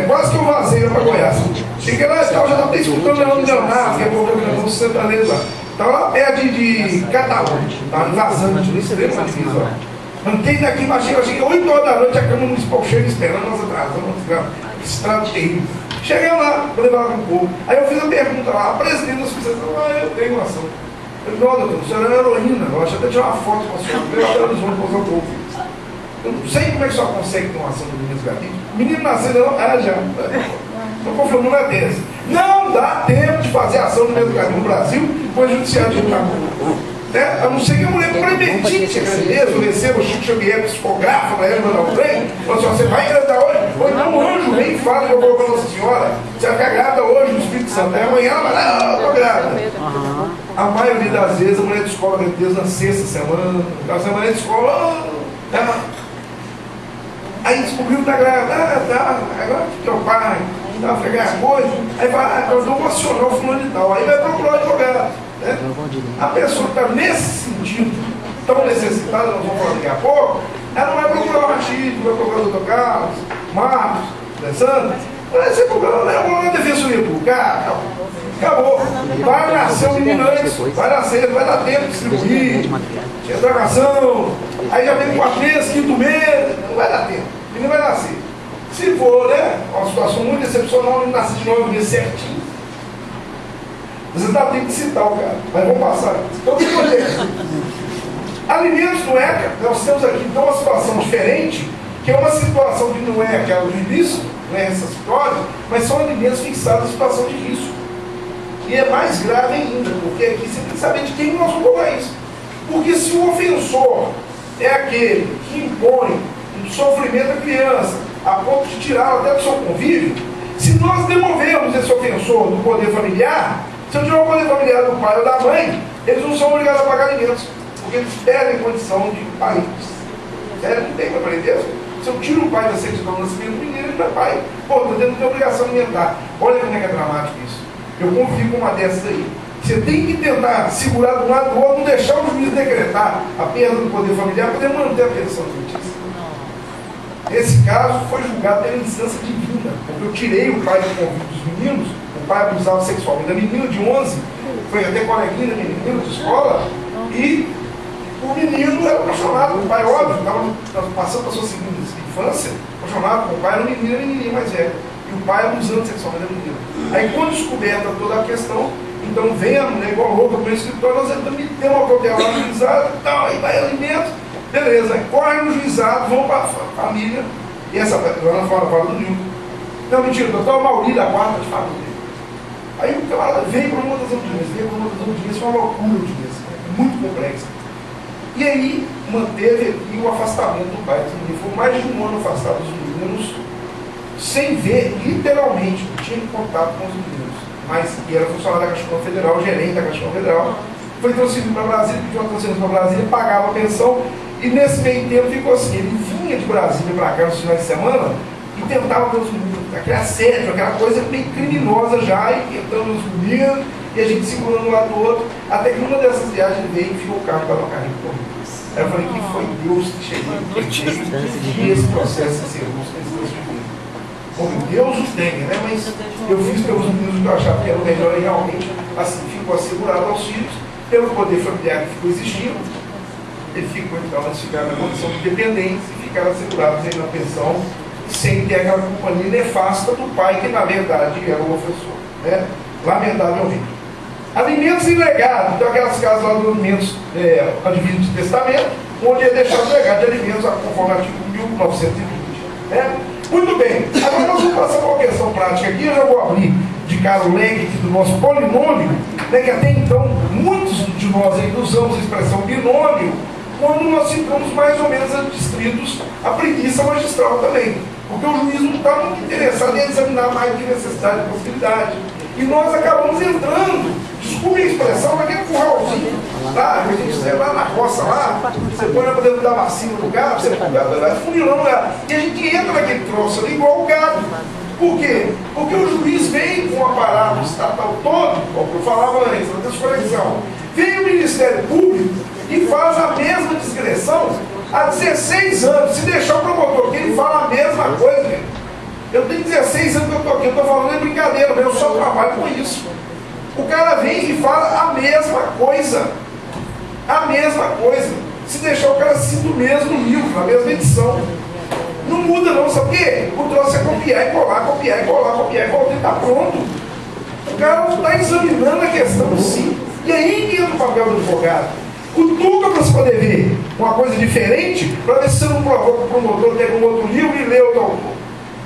Quase que eu vazei lá para Goiás. Cheguei lá e tal, já estava escutando o Leonardo, que é o nosso sertanejo lá. Estava lá perto de Catalão, estava vazante, no extremo da divisa. Mantei daqui, baixei 8 horas da noite, a Câmara Municipal chega esperando, nós atrasamos, estrada terrível. Cheguei lá, vou levar com o povo. Aí eu fiz a pergunta lá, a presidente da associação falou, eu tenho uma ação. Eu falei, não, doutor, a senhora é heroína, eu acho até tirar uma foto com a senhora, eu levar Horizonte para usar o povo. Eu não sei como é que a senhora consegue ter uma ação de alimentos gravídicos. O menino nasceu, não, já. Estou confirmando na tese. Não dá tempo de fazer ação de alimentos gravídicos no Brasil, pois o judiciário de né? A não ser que a mulher premedite a gravidez, ou receba o Chico Xavier psicografa para ela mandar o trem, falou assim, você vai engravidar hoje? Ou então o anjo vem e fala, eu vou para Nossa Senhora, você vai ficar grávida hoje no Espírito Santo. Aí amanhã ela vai lá, eu estou grávida. A maioria das vezes a mulher descobre a gravidez na sexta semana, na semana de escola, aí descobriu que está grávida, tá, agora que teu pai, tá, vai ganhar coisa, aí vai, eu vou acionar o fulano de tal, aí vai procurar o advogado. Né? A pessoa que está nesse sentido, tão necessitada, nós vamos falar daqui a pouco, ela não vai procurar o Rachid, vai procurar o Dr. Carlos, Marcos, Alessandro, vai ser procurado, leva na defensoria pública, acabou. Vai nascer o menino antes, vai nascer, vai dar tempo de distribuir, extragação, aí já vem 4 meses, 5º mês, não vai dar tempo, o menino vai nascer. Se for, né, uma situação muito excepcional, ele nasce de 9 meses certinho. Você dá tempo de citar o cara, mas vamos passar. Então o que acontece? Alimentos do ECA, nós temos aqui então uma situação diferente, que é uma situação que não é aquela do ilícito, não é essa situação, mas são alimentos fixados em situação de risco. E é mais grave ainda, porque aqui você tem que saber de quem nós vamos cobrar isso. Porque se o ofensor é aquele que impõe um sofrimento à criança, a ponto de tirá-la até do seu convívio, se nós demovermos esse ofensor do poder familiar, se eu tiver o poder familiar do pai ou da mãe, eles não são obrigados a pagar alimentos, porque eles perdem condição de pai. Sério, não tem para aprender. Se eu tiro o pai da certidão do nascimento do menino, ele não é pai. Pô, não tem obrigação alimentar. Olha como é que é dramático isso. Eu confio com uma dessas aí. Você tem que tentar segurar de um lado do outro, não deixar o juiz decretar a perda do poder familiar para poder manter a pensão alimentícia. Esse caso foi julgado pela instância divina, porque eu tirei o pai do convívio dos meninos. O pai abusava sexualmente da menina de 11, foi até coleguinha da menina de escola, e o menino era apaixonado com o pai, óbvio, estava passando para a sua segunda infância, apaixonado com o pai, era um menino e menininha mais velha, e o pai abusando sexualmente da menina. Aí quando descoberta toda a questão, então vem a mulher igual louca para o escritório, nós tentamos ter uma cautelar no juizado e tal, aí vai alimento, beleza, aí corre no juizado, vão para a família, e essa dona fala do Nilton. Não, mentira, doutor Mauri da quarta de família. Aí o camarada veio para uma das audiências, foi uma loucura a audiência, muito complexa. E aí manteve aqui o afastamento do pai. Ele foi mais de 1 ano afastado dos meninos, sem ver, literalmente, não tinha contato com os meninos. Mas ele era funcionário da Caixa Econômica Federal, gerente da Caixa Econômica Federal, foi transferido para Brasília, pediu uma transferência para Brasília, pagava a pensão, e nesse meio tempo ficou assim, ele vinha de Brasília para cá nos finais de semana, e tentava ver os meninos, aquele assédio, aquela coisa meio criminosa já, e tentando os meninos, e a gente segurando um lado do outro, até que numa dessas viagens ele veio e enfiou o carro para o carrinho comigo. Aí eu falei que foi Deus que chegou e esse processo de ser como Deus o tenha, né? Mas eu fiz pelos meninos que eu achava que era o melhor e realmente assim ficou assegurado aos filhos, pelo poder familiar que ficou existindo, ele ficou então, eles ficaram na condição de dependência e ficaram assegurados aí na pensão, sem ter aquela companhia nefasta do pai, que na verdade era o ofensor, né? lamentavelmente. Alimentos em legado, então aquelas casas lá dos alimentos advindos de testamento, onde é deixado legado de alimentos conforme o artigo 1920. Né? Muito bem, agora nós vamos passar para uma questão prática aqui, eu já vou abrir de cara o leque aqui do nosso polinômio, né, que até então muitos de nós ainda usamos a expressão binômio, quando nós citamos mais ou menos adstritos a preguiça magistral também, porque o juiz não está muito interessado em examinar mais que necessidade e possibilidade. E nós acabamos entrando, desculpe a expressão, naquele curralzinho, lá, a gente sai lá na roça, lá, você põe para dentro da vacina do gado, você vai funilando o gado. E a gente entra naquele troço ali igual o gado. Por quê? Porque o juiz vem com o aparato estatal todo, como eu falava antes, na desconexão, vem o Ministério Público e faz a mesma digressão há 16 anos. Se deixar o promotor aqui, ele fala a mesma coisa, gente. Eu tenho 16 anos que eu estou aqui, eu estou falando de brincadeira, mas eu só trabalho com isso. O cara vem e fala a mesma coisa. A mesma coisa. Se deixar o cara cita o mesmo livro, na mesma edição. Não muda não, sabe por quê? O troço é copiar e colar, copiar e colar, copiar e colar, ele está pronto. O cara não está examinando a questão em si. E aí que entra o papel do advogado. Cutuca para você poder ver uma coisa diferente, para ver se você não provoca o promotor ter um outro livro e ler outro autor.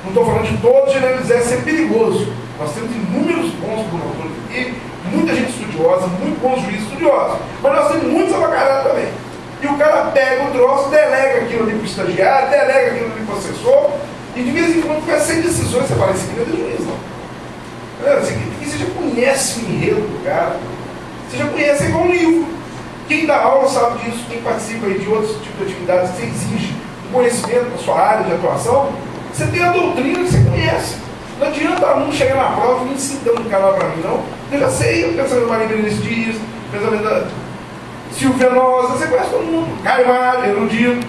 Não estou falando de todos, generalizar é sempre perigoso. Nós temos inúmeros bons promotores aqui, muita gente estudiosa, muito bons juízes estudiosos. Mas nós temos muitos avacalhados também. E o cara pega o troço, delega aquilo ali para o estagiário, delega aquilo ali para o assessor, e de vez em quando fica sem decisões, você fala, esse aqui não é de juiz, não. Você já conhece o enredo do cara, você já conhece, é igual um livro. Quem dá aula sabe disso, quem participa aí de outros tipos de atividades, você exige um conhecimento na sua área de atuação, você tem a doutrina que você conhece. Não adianta aluno chegar na prova e me ensinando um canal para mim, não. Eu já sei o pensamento da Maria Berenice Dias, o pensamento da Silvia Nosa, você conhece todo mundo. Caimar, erudito.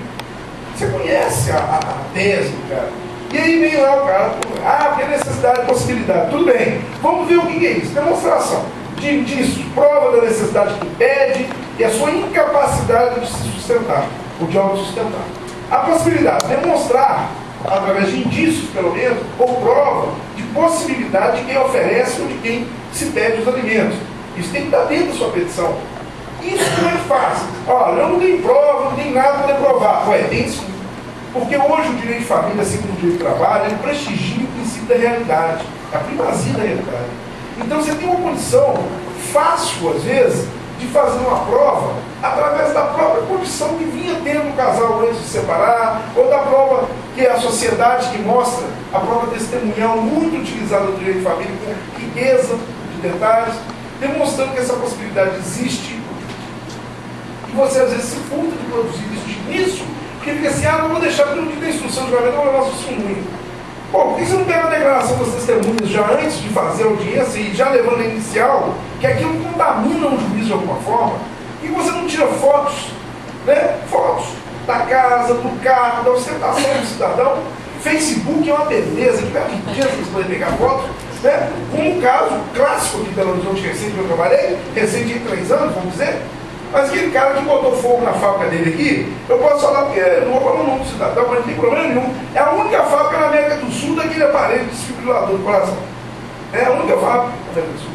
Você conhece a tese do cara. E aí vem lá o cara, porque necessidade e possibilidade. Tudo bem, vamos ver o que é isso. Demonstração disso, prova da necessidade que pede e a sua incapacidade de se sustentar, ou de autossustentar. A possibilidade, demonstrar, através de indícios, pelo menos, ou prova de possibilidade de quem oferece ou de quem se pede os alimentos. Isso tem que estar dentro da sua petição. Isso como é que faz? Olha, eu não tenho prova, não tenho nada para provar. Ué, tem sim. Porque hoje o direito de família, assim como o direito de trabalho, ele prestigia o princípio da realidade, a primazia da realidade. Então você tem uma condição fácil, às vezes, de fazer uma prova através da própria condição que vinha tendo o casal antes de se separar, ou da prova que é a sociedade que mostra, a prova testemunhal muito utilizada no direito de família, com riqueza de detalhes, demonstrando que essa possibilidade existe. E você às vezes se furta de produzir isso, porque fica assim, não vou deixar porque não tem instrução de julgamento, não vou levar testemunho. Pô, por que você não pega a declaração das testemunhas já antes de fazer a audiência e já levando a inicial, que aquilo contamina o juiz de alguma forma, e você não tira fotos, né? Fotos da casa, do carro, da ostentação do cidadão. Facebook é uma beleza, que perde dias para você poder pegar fotos, né? Como um caso clássico aqui em Belo Horizonte recente que eu trabalhei, recente em 3 anos, vamos dizer. Mas aquele cara que botou fogo na fábrica dele aqui, eu posso falar porque não vou falar o nome do cidadão, mas não tem problema nenhum. É a única fábrica na América do Sul daquele aparelho desfibrilador do coração. É a única fábrica na América do Sul.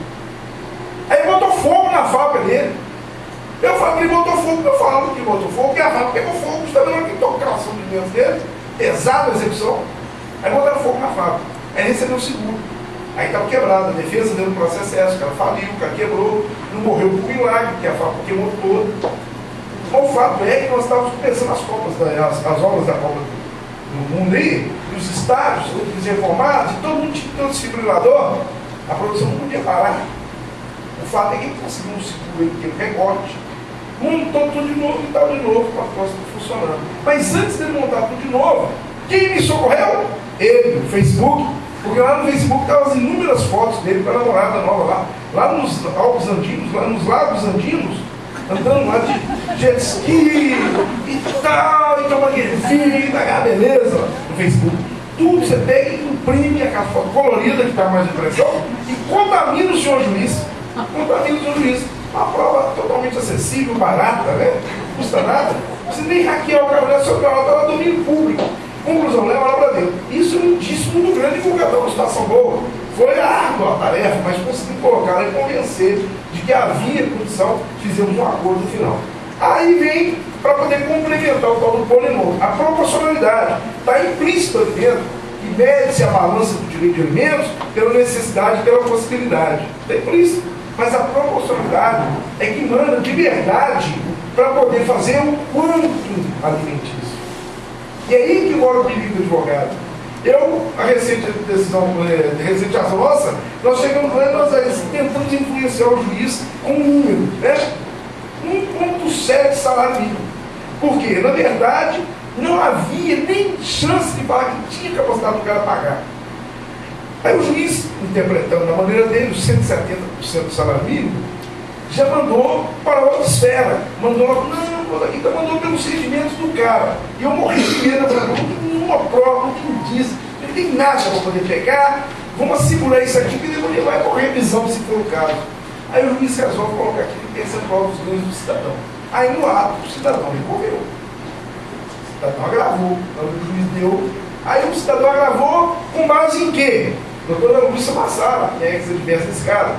Aí ele botou fogo na fábrica dele. Eu falo que ele botou fogo, eu falo que ele botou fogo, porque a fábrica pegou fogo, justamente na hora que tocou a calção de dentro dele, pesada a execução. Aí botaram fogo na fábrica. Aí recebeu o seguro. Aí estava quebrado, a defesa deu um processo, o cara faliu, o cara quebrou, não morreu por milagre, porque a fábrica queimou toda. O fato é que nós estávamos começando as obras da Copa do Mundo aí, e os estádios, os reformados, e todo mundo tinha que ter um desfibrilador, a produção não podia parar. O fato é que ele conseguiu um seguro aí, que ele recorte, montou tudo de novo e estava de novo com a próxima funcionando. Mas antes dele montar tudo de novo, quem me socorreu? Ele, o Facebook. Porque lá no Facebook estavam as inúmeras fotos dele com a namorada nova lá nos Alpes Andinos, lá nos Lagos Andinos, andando lá de jet ski e tal, e tomando aquele vinho, beleza, no Facebook. Tudo você pega e imprime aquela foto colorida que está mais impressão e contamina o senhor juiz. Contamina o senhor juiz. Uma prova totalmente acessível, barata, né? Não custa nada. Você nem hackear o cara, só que ela está lá domínio público. Conclusão, leva lá para dentro. Isso é um indício muito grande de divulgação, uma situação boa. Foi árdua a tarefa, mas conseguimos colocar e convencer de que havia condição, fizemos um acordo no final. Aí vem para poder complementar o tal do polinômio. A proporcionalidade está implícita ali dentro, que mede-se a balança do direito de alimentos pela necessidade e pela possibilidade. Está implícito. Mas a proporcionalidade é que manda de verdade para poder fazer o quanto alimentício. E aí que mora o perigo do advogado. A recente recente ação nossa, nós chegamos lá e nós tentamos influenciar o juiz com um número, né? 1,7 salário mínimo. Por quê? Na verdade, não havia nem chance de falar que tinha capacidade do cara pagar. Aí o juiz, interpretando da maneira dele, os 170% do salário mínimo, já mandou para outra esfera. Mandou pelos rendimentos do cara. E eu morri de medo, não tem nenhuma prova, não tem indício, não tem nada para poder pegar. Vamos assegurar isso aqui, que depois ele vai por revisão, se for o caso. Aí o juiz resolve colocar aqui que percentual dos ganhos do cidadão. Aí no ato, o cidadão recorreu. O cidadão agravou. Então o juiz deu. Aí o cidadão agravou com base em quê? Doutora Lúcia Massara, que é ex-adversa desse cara,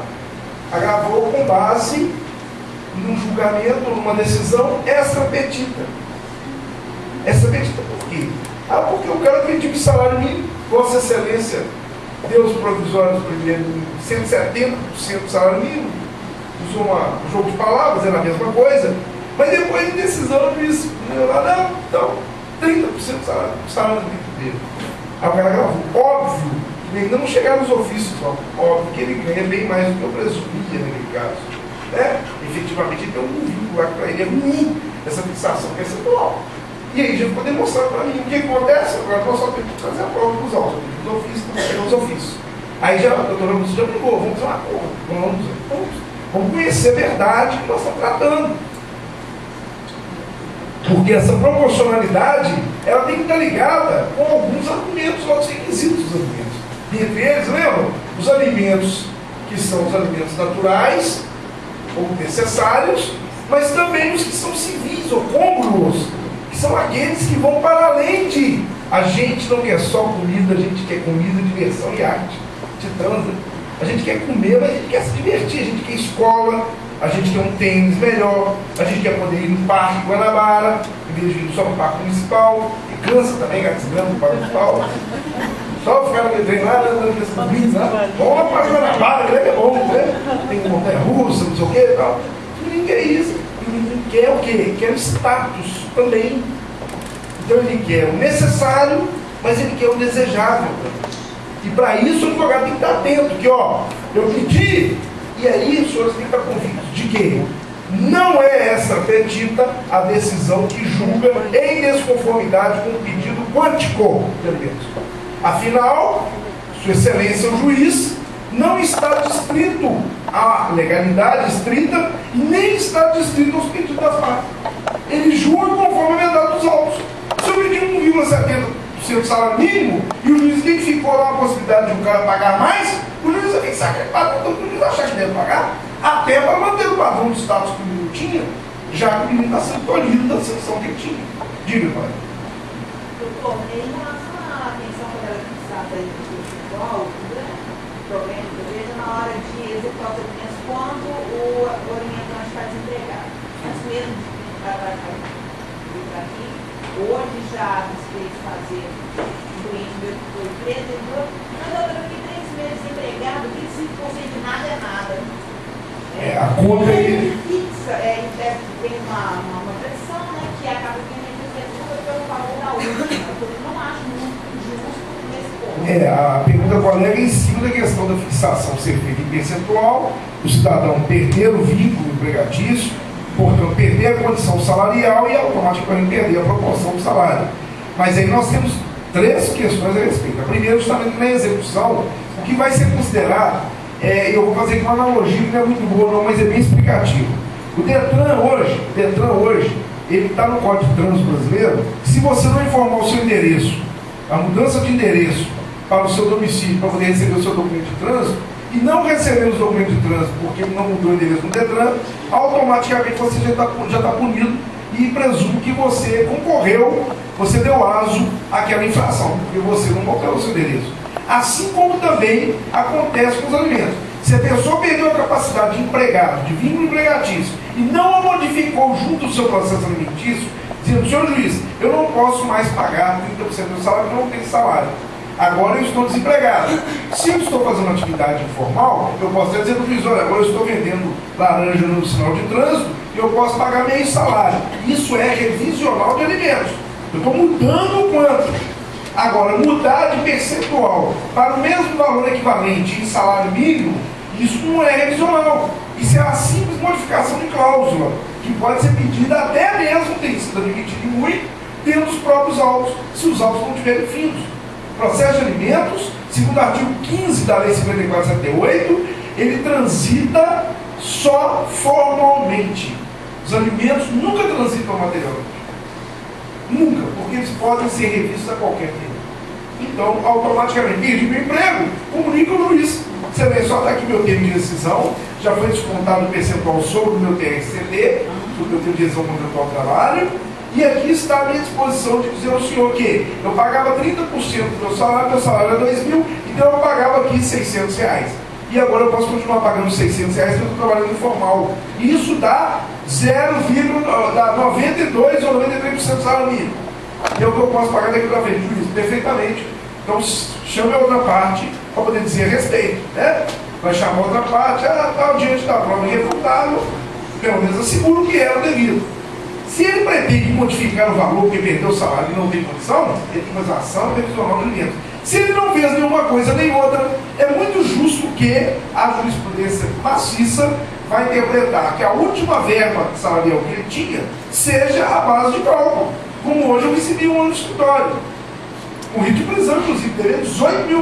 agravou com base num julgamento, numa decisão extra-petita. Extra-petita por quê? Porque o cara pediu de salário mínimo, Vossa Excelência deu os provisórios primeiro 170% do salário mínimo, usou um jogo de palavras, era a mesma coisa, mas depois de decisão o juiz não, então 30% do salário mínimo dele. Aí o cara gravou. Óbvio que ainda não chegaram os ofícios, óbvio que ele ganha bem mais do que eu presumia naquele caso. Né? Efetivamente ele tem um vínculo lá que para ele é ruim essa fixação percentual. E aí já ficou demonstrado para mim o que acontece. Agora nós só temos que fazer a prova dos autos, os ofícios. Aí já a doutora Lúcia já brigou, vamos fazer uma acordo, vamos conhecer a verdade que nós estamos tratando. Porque essa proporcionalidade, ela tem que estar ligada com alguns argumentos, outros requisitos dos alimentos. Dentre eles, lembram? Os alimentos que são os alimentos naturais ou necessários, mas também os que são civis ou côngruos, que são aqueles que vão para além de a gente não quer só comida, a gente quer comida, diversão e arte. A gente quer comer, mas a gente quer se divertir, a gente quer escola, a gente quer um tênis melhor, a gente quer poder ir no Parque Guanabara, em vez de ir só no Parque Municipal, e cansa também, gatinando no Parque Municipal. Só ficar no trem lá, andando com esses bichos lá, vamos lá para o Guanabara, que é bom, né? Tem montanha-russa, não sei o que e tal. Ninguém quer isso. Ninguém quer o quê? Quer o status também. Então ele quer o necessário, mas ele quer o desejável. E para isso o advogado tem que estar atento, que eu pedi, e aí os senhores têm que estar convictos de que não é essa petita a decisão que julga em desconformidade com o pedido quântico de alimentos. Afinal, Sua Excelência, o juiz, não está distrito à legalidade estrita, nem está distrito aos pedidos das partes. Ele julga conforme a verdade dos autos. Se eu pedir 1,70% do salário mínimo e o juiz identificou lá a possibilidade de um cara pagar mais, o juiz vai pensar que ele paga, então o juiz achar que deve pagar, até para manter o padrão do status que o menino tinha, já que o menino está sendo tolhido da sanção que ele tinha. Diga, pai. Doutor, em relação à atenção quando ela fixada aí no futebol, o problema que eu vejo na hora de executar os alimentos quando o orientante está desempregado. Antes mesmo de trabalhar aqui, hoje já decidi fazer um cliente meu que foi preso, ele falou, mas doutora, eu fiquei 3 meses desempregado, 25% de nada é nada. A conta aí. Fixa, tem uma tradição, né, que acaba que a gente resolve pelo valor da última. Eu não acho muito justo nesse ponto. A pergunta colega em cima da questão da fixação ser feita em percentual, o cidadão perder o vínculo empregatício, portanto, perder a condição salarial e automaticamente perder a proporção do salário. Mas aí nós temos 3 questões a respeito. A primeira, justamente na execução, o que vai ser considerado, eu vou fazer aqui uma analogia que não é muito boa, não, mas é bem explicativo. O Detran hoje, ele está no Código de Trânsito brasileiro. Se você não informar o seu endereço, a mudança de endereço para o seu domicílio, para poder receber o seu documento de trânsito, e não receber os documentos de trânsito porque ele não mudou o endereço no Detran, automaticamente você já está punido e presumo que você concorreu, você deu aso àquela infração, porque você não alterou o seu endereço. Assim como também acontece com os alimentos. Se a pessoa perdeu a capacidade de empregado, de vínculo empregatício, e não a modificou junto ao seu processo alimentício, dizendo, senhor juiz, eu não posso mais pagar 30% do salário, porque eu não tenho salário. Agora eu estou desempregado. Se eu estou fazendo uma atividade informal, eu posso até dizer para o juiz, olha, agora eu estou vendendo laranja no sinal de trânsito e eu posso pagar meio salário. Isso é revisional de alimentos. Eu estou mudando o quanto. Agora, mudar de percentual para o mesmo valor equivalente em salário mínimo, isso não é revisional. Isso é uma simples modificação de cláusula, que pode ser pedida até mesmo, tem sido admitido muito, dentro dos próprios autos, se os autos não tiverem findos. Processo de alimentos, segundo o artigo 15 da Lei 5478, ele transita só formalmente. Os alimentos nunca transitam materialmente. Nunca, porque eles podem ser revistos a qualquer tempo. Então, automaticamente, perdi meu emprego, comunico ao juiz. Você vê, só está aqui meu termo de rescisão, já foi descontado o percentual sobre o meu TRCD, sobre o meu termo de rescisão contratual do trabalho, e aqui está a minha disposição de dizer ao senhor que eu pagava 30% do meu salário era 2 mil, então eu pagava aqui R$600. E agora eu posso continuar pagando R$600 porque eu estou trabalhando informal. E isso dá 0,92 ou 93% do salário mínimo. E é o que eu posso pagar daqui para frente, juiz, perfeitamente. Então chame a outra parte para poder dizer a respeito, né? Vai chamar a outra parte, tal, diante da prova irrefutável, pelo menos assegura o que era devido. Se ele pretende modificar o valor porque perdeu o salário e não tem condição, ele tem uma ação revisional de alimento. Se ele não fez nenhuma coisa nem outra, é muito justo que a jurisprudência maciça vai interpretar que a última verba salarial que ele tinha seja a base de cálculo. Como hoje eu recebi um ano de escritório. O rito de prisão, inclusive, devia R$18 mil.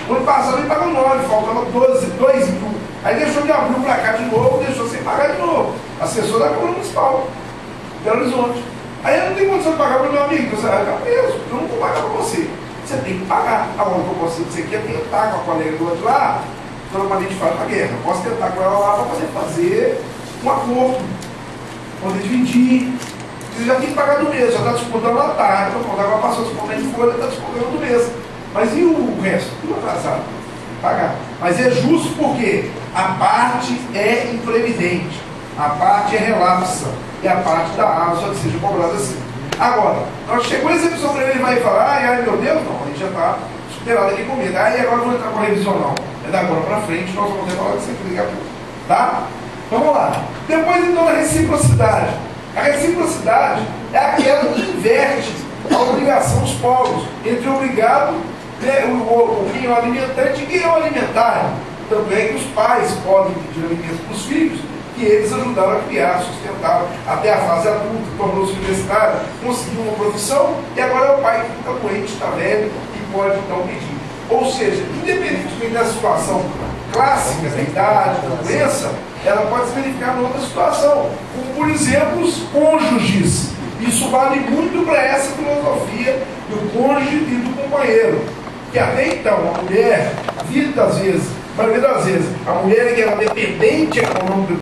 O ano passado ele pagou 9, faltava 2 mil. Aí deixou de abrir para cá de novo, deixou sem pagar de novo. Assessor da Câmara Municipal, Belo Horizonte. Aí eu não tenho condição de pagar para o meu amigo, você vai ficar preso, eu não vou pagar para você. Você tem que pagar. Agora o que eu posso dizer aqui é tentar com a colega do outro lá, quando a gente fala da guerra. Eu posso tentar com ela lá para poder fazer um acordo, poder dividir. Você já tem que pagar do mês, já está disputando a tarde, quando ela passou a disputar de folha, está disputando do mês. Mas e o resto? Tudo atrasado. Pagar. Mas é justo porque a parte é imprevidente, a parte é relapsa, e a parte da ASA que seja cobrada assim. Agora, nós chegou a execução para ele, vai falar, ai meu Deus, não, a gente já está superado aqui comigo. Aí agora eu vou entrar com a revisional. É da agora para frente, nós vamos ter que falar disso aqui daqui a pouco. Tá? Então vamos lá. Depois então a reciprocidade. A reciprocidade é aquela que inverte a obrigação dos povos entre o obrigado, né, o alimentante e quem é o alimentário. Também que os pais podem pedir alimentos para os filhos, que eles ajudaram a criar, sustentar até a fase adulta, tornou-se universitário, conseguiu uma profissão e agora é o pai que fica doente, está velho e pode então pedir. Ou seja, independentemente da situação clássica, da idade, da doença, ela pode se verificar em outra situação, como por exemplo os cônjuges. Isso vale muito para essa filosofia do cônjuge e do companheiro, que até então a mulher, a maioria das vezes, a mulher que era dependente econômica